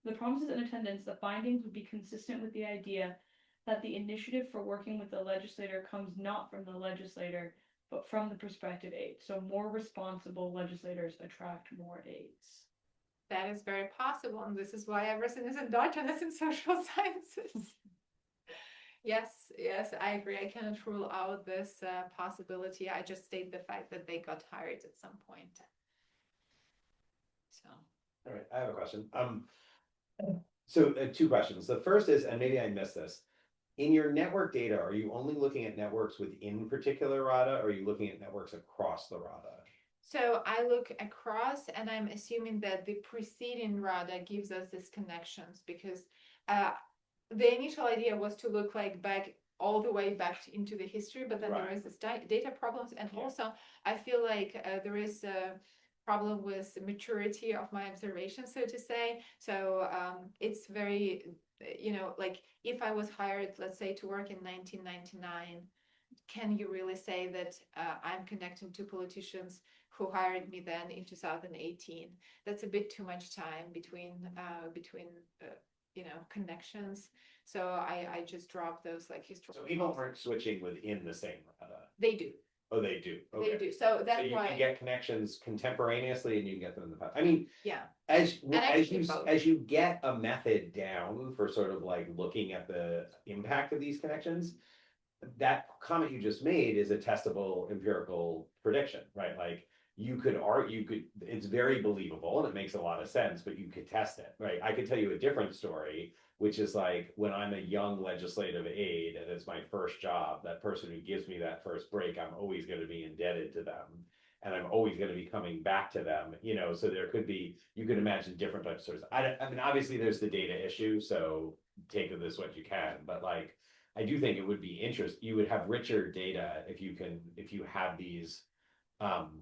[SPEAKER 3] The findings would be consistent with the idea that the initiative for working with the legislator comes not from the legislator, but from the prospective aide. So more responsible legislators attract more aides.
[SPEAKER 2] That is very possible, and this is why everything is endogenous in social sciences. Yes, I agree. I cannot rule out this possibility. I just state the fact that they got hired at some point. So.
[SPEAKER 1] All right, I have a question. So two questions. The first is, and maybe I missed this, in your network data, are you only looking at networks within particular RADA, or are you looking at networks across the RADA?
[SPEAKER 2] So I look across, and I'm assuming that the preceding RADA gives us these connections because the initial idea was to look like back all the way back into the history, but then there
[SPEAKER 1] Right.
[SPEAKER 2] is this data problems, and
[SPEAKER 1] Yeah.
[SPEAKER 2] also I feel like there is a problem with the maturity of my observation, so to say. So it's very, like if I was hired, let's say, to work in 1999, can you really say that I'm connecting to politicians who hired me then in 2018? That's a bit too much time between connections. So I just dropped those like
[SPEAKER 1] So
[SPEAKER 2] historical.
[SPEAKER 1] people aren't switching within the same.
[SPEAKER 2] They do.
[SPEAKER 1] Oh, they do.
[SPEAKER 2] They
[SPEAKER 1] Okay.
[SPEAKER 2] do. So
[SPEAKER 1] So
[SPEAKER 2] that's
[SPEAKER 1] you
[SPEAKER 2] why.
[SPEAKER 1] can get connections contemporaneously, and you can get them in the past. I mean,
[SPEAKER 2] Yeah.
[SPEAKER 1] as
[SPEAKER 2] And actually both.
[SPEAKER 1] as you get a method down for sort of like looking at the impact of these connections, that comment you just made is a testable empirical prediction, right? Like it's very believable and it makes a lot of sense, but you could test it, right? I could tell you a different story, which is like when I'm a young legislative aide and it's my first job, that person who gives me that first break, I'm always going to be indebted to them. And I'm always going to be coming back to them, so there could be, you could imagine different types of stories. I mean, obviously there's the data issue, so take of this what you can, but like, I do think it would be interesting. You would have richer data if you have these, um,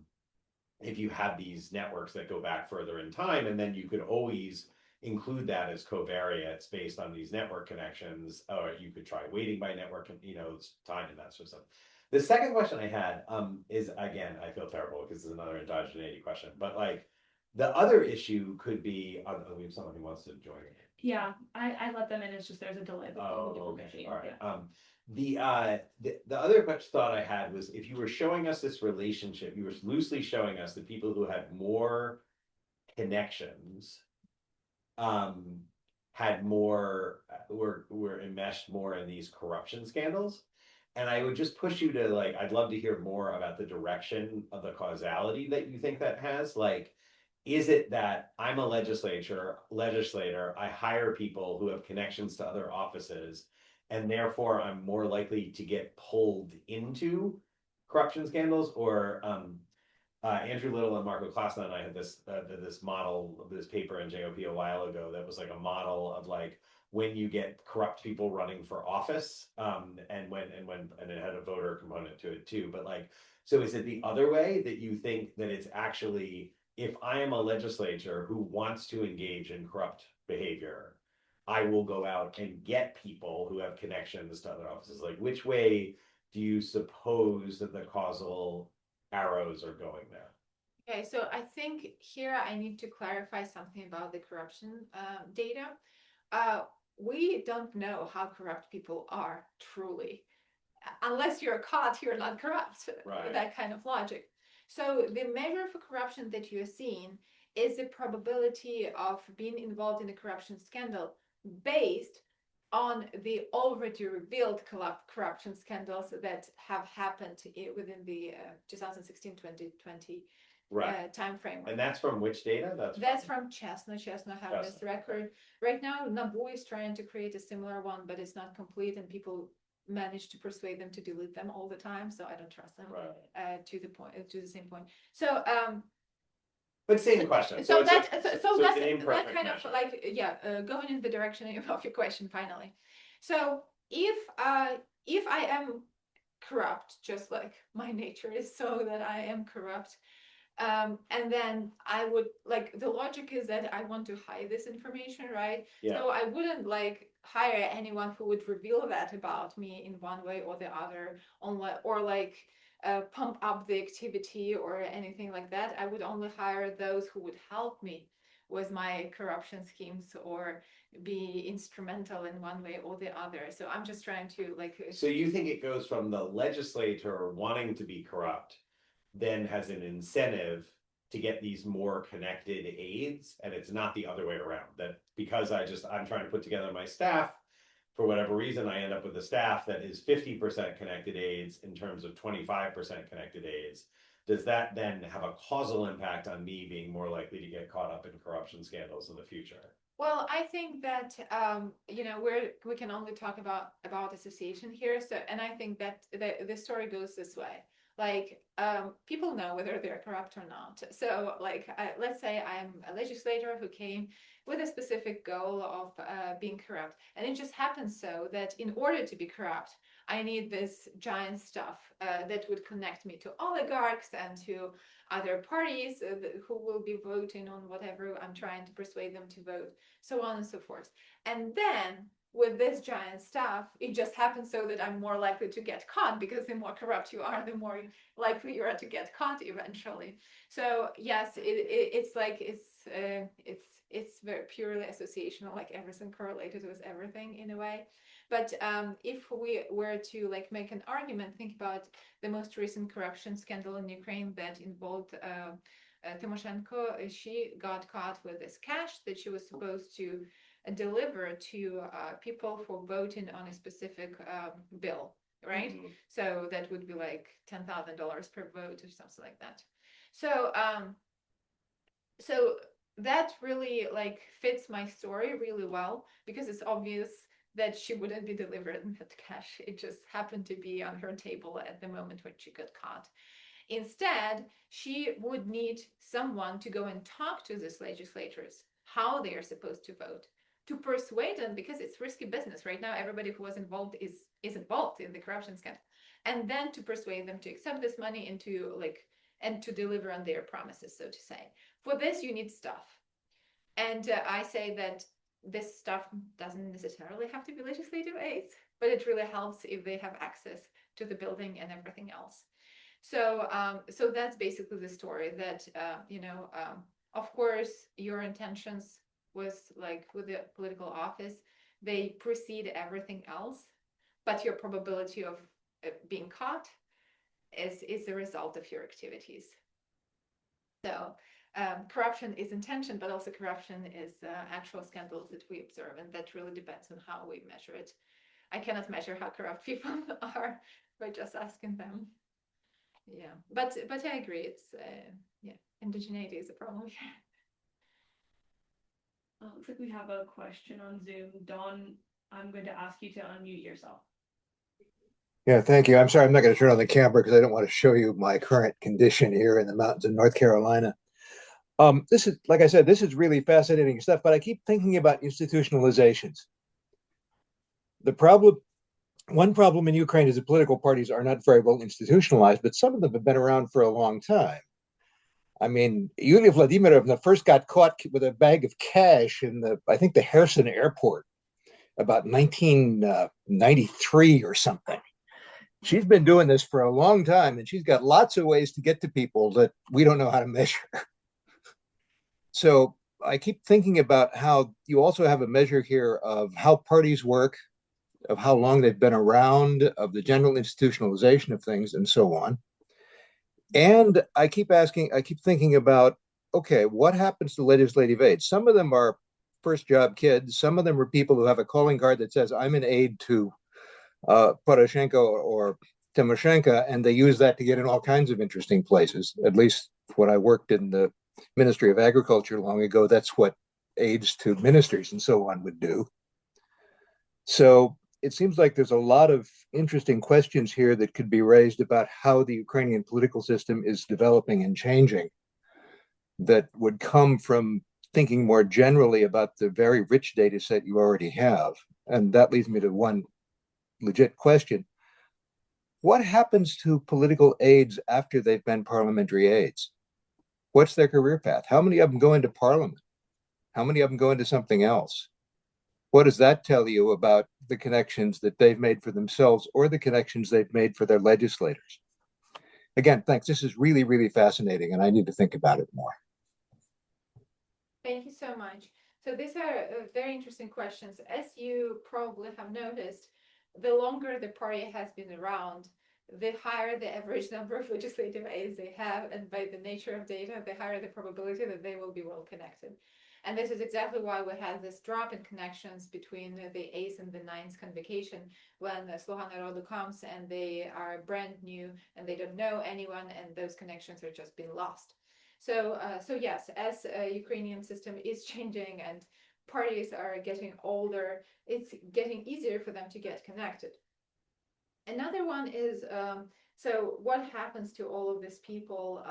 [SPEAKER 1] if you have these networks that go back further in time, and then you could always include that as covariates based on these network connections, or you could try weighting by network, time and that sort of stuff. The second question I had is, again, I feel terrible because this is another endogeneity question, but like the other issue could be, we have someone who wants to join.
[SPEAKER 3] Yeah, I let them in. It's just there's a delay.
[SPEAKER 1] Oh,
[SPEAKER 3] before
[SPEAKER 1] okay,
[SPEAKER 3] machine.
[SPEAKER 1] all right.
[SPEAKER 3] Yeah.
[SPEAKER 1] The other thought I had was if you were showing us this relationship, you were loosely showing us that people who had more connections, had more were enmeshed more in these corruption scandals. And I would just push you to like, I'd love to hear more about the direction of the causality that you think that has. Like, is it that I'm a legislator, I hire people who have connections to other offices, and therefore I'm more likely to get pulled into corruption scandals? Or Andrew Little and Marco Klasna and I had this model of this paper in JOP a while ago that was like a model of like when you get corrupt people running for office, and it had a voter component to it too. But like, so is it the other way that you think that it's actually, if I am a legislator who wants to engage in corrupt behavior, I will go out and get people who have connections to other offices? Like, which way do you suppose that the causal arrows are going there?
[SPEAKER 2] Okay, so I think here I need to clarify something about the corruption data. We don't know how corrupt people are truly. Unless you're caught, you're not corrupt.
[SPEAKER 1] Right.
[SPEAKER 2] That kind of logic. So the measure for corruption that you're seeing is the probability of being involved in a corruption scandal based on the already revealed corruption scandals that have happened within the 2016-2020
[SPEAKER 1] Right.
[SPEAKER 2] time frame.
[SPEAKER 1] And that's from which data?
[SPEAKER 2] That's from Chesna. Chesna have this
[SPEAKER 1] Chesna.
[SPEAKER 2] record. Right now, Nabu is trying to create a similar one, but it's not complete, and people manage to persuade them to delete them all the time. So I don't trust them.
[SPEAKER 1] Right.
[SPEAKER 2] To the same point. So
[SPEAKER 1] But same question.
[SPEAKER 2] So
[SPEAKER 1] it's
[SPEAKER 2] that's
[SPEAKER 1] an
[SPEAKER 2] that
[SPEAKER 1] imperfect
[SPEAKER 2] kind of
[SPEAKER 1] measure.
[SPEAKER 2] like going in the direction of your question finally. So if I am corrupt, just like my nature is so that I am corrupt, and then I would like, the logic is that I want to hide this information, right?
[SPEAKER 1] Yeah.
[SPEAKER 2] So I wouldn't like hire anyone who would reveal that about me in one way or the other, or like pump up the activity or anything like that. I would only hire those who would help me with my corruption schemes or be instrumental in one way or the other. So I'm just trying to like.
[SPEAKER 1] So you think it goes from the legislator wanting to be corrupt, then has an incentive to get these more connected aides, and it's not the other way around, that because I'm trying to put together my staff, for whatever reason, I end up with a staff that is 50% connected aides in terms of 25% connected aides. Does that then have a causal impact on me being more likely to get caught up in corruption scandals in the future?
[SPEAKER 2] Well, I think that we can only talk about association here. So, and I think that the story goes this way. Like, people know whether they're corrupt or not. So, like, let's say I'm a legislator who came with a specific goal of being corrupt. And it just happens so that in order to be corrupt, I need this giant stuff that would connect me to oligarchs and to other parties who will be voting on whatever I'm trying to persuade them to vote, so on and so forth. And then with this giant stuff, it just happens so that I'm more likely to get caught, because the more corrupt you are, the more likely you are to get caught eventually. So yes, it's very purely associational, like everything correlated with everything in a way. But if we were to like make an argument, think about the most recent corruption scandal in Ukraine that involved Tymoshenko. She got caught with this cash that she was supposed to deliver to people for voting on a specific bill, right?
[SPEAKER 1] Mhm.
[SPEAKER 2] So that would be like $10,000 per vote or something like that. So so that really like fits my story really well, because it's obvious that she wouldn't be delivered in that cash. It just happened to be on her table at the moment when she got caught. Instead, she would need someone to go and talk to these legislators how they are supposed to vote, to persuade them, because it's risky business right now. Everybody who was involved is involved in the corruption scandal, and then to persuade them to accept this money and to deliver on their promises, so to say. For this, you need stuff, and I say that this stuff doesn't necessarily have to be legislative aids, but it really helps if they have access to the building and everything else. So, so that's basically the story. That of course, your intentions was like with the political office, they precede everything else, but your probability of being caught is the result of your activities. So corruption is intention, but also corruption is actual scandals that we observe, and that really depends on how we measure it. I cannot measure how corrupt people are by just asking them. Yeah, but I agree. It's yeah, indigeneity is a problem here.
[SPEAKER 3] Looks like we have a question on Zoom. Dawn, I'm going to ask you to unmute yourself.
[SPEAKER 5] Yeah, thank you. I'm sorry, I'm not going to turn on the camera because I don't want to show you my current condition here in the mountains of North Carolina. This is, like I said, this is really fascinating stuff, but I keep thinking about institutionalizations. One problem in Ukraine is that political parties are not very well institutionalized, but some of them have been around for a long time. I mean, Yulia Vladimirovna first got caught with a bag of cash in I think the Kherson airport about 1993 or something. She's been doing this for a long time, and she's got lots of ways to get to people that we don't know how to measure. So I keep thinking about how you also have a measure here of how parties work, of how long they've been around, of the general institutionalization of things, and so on. And I keep thinking about, okay, what happens to legislative aides? Some of them are first job kids. Some of them are people who have a calling card that says, I'm an aide to Poroshenko or Tymoshenko, and they use that to get in all kinds of interesting places. At least when I worked in the Ministry of Agriculture long ago, that's what aides to ministers and so on would do. So it seems like there's a lot of interesting questions here that could be raised about how the Ukrainian political system is developing and changing that would come from thinking more generally about the very rich data set you already have. And that leads me to one legit question. What happens to political aides after they've been parliamentary aides? What's their career path? How many of them go into parliament? How many of them go into something else? What does that tell you about the connections that they've made for themselves or the connections they've made for their legislators? Again, thanks. This is really, really fascinating, and I need to think about it more.
[SPEAKER 2] Thank you so much. So these are very interesting questions. As you probably have noticed, the longer the party has been around, the higher the average number of legislative aides they have, and by the nature of data, the higher the probability that they will be well connected. And this is exactly why we had this drop in connections between the 8th and the 9th convocation, when Sluha Narodu comes and they are brand new and they don't know anyone, and those connections are just being lost. So, so yes, as a Ukrainian system is changing and parties are getting older, it's getting easier for them to get connected. Another one is, so what happens to all of these people?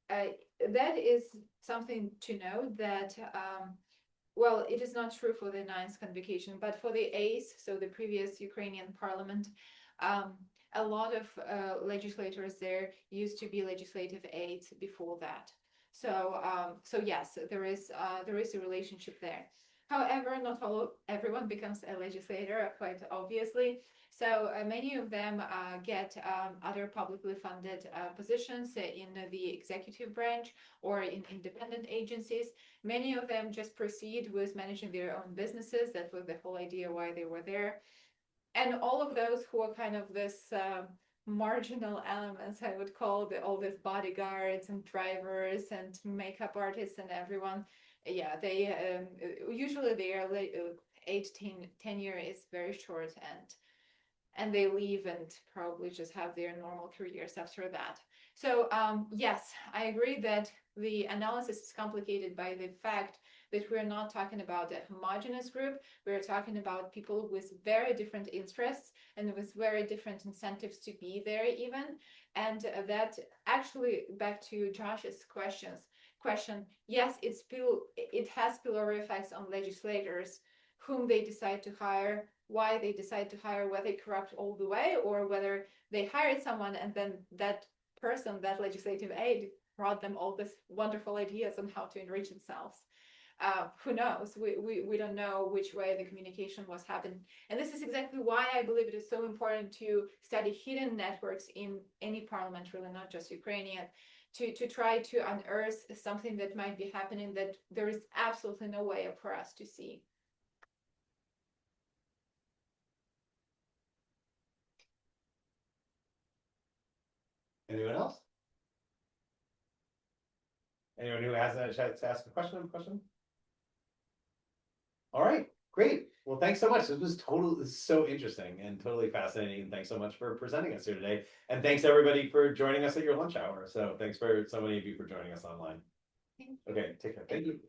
[SPEAKER 2] That is something to know, that well, it is not true for the ninth convocation, but for the eighth, so the previous Ukrainian parliament, a lot of legislators there used to be legislative aides before that. So, so yes, there is a relationship there. However, not everyone becomes a legislator, quite obviously. So many of them get other publicly funded positions in the executive branch or in independent agencies. Many of them just proceed with managing their own businesses. That was the whole idea why they were there. And all of those who are kind of this marginal elements, I would call all these bodyguards and drivers and makeup artists and everyone, yeah, they usually their 10 year is very short, and they leave and probably just have their normal careers after that. So yes, I agree that the analysis is complicated by the fact that we're not talking about a homogeneous group. We're talking about people with very different interests and with very different incentives to be there even. And that actually, back to Josh's question, yes, it has spillover effects on legislators, whom they decide to hire, why they decide to hire, whether they corrupt all the way, or whether they hired someone and then that person, that legislative aide, brought them all these wonderful ideas on how to enrich themselves. Who knows? We don't know which way the communication was happening. And this is exactly why I believe it is so important to study hidden networks in any parliament, really not just Ukrainian, to try to unearth something that might be happening that there is absolutely no way for us to see.
[SPEAKER 1] Anyone else? Anyone who hasn't had a chance to ask a question? All right, great. Well, thanks so much. This was so interesting and totally fascinating. And thanks so much for presenting us here today. And thanks everybody for joining us at your lunch hour. So thanks for so many of you for joining us online. Okay, take care. Thank you.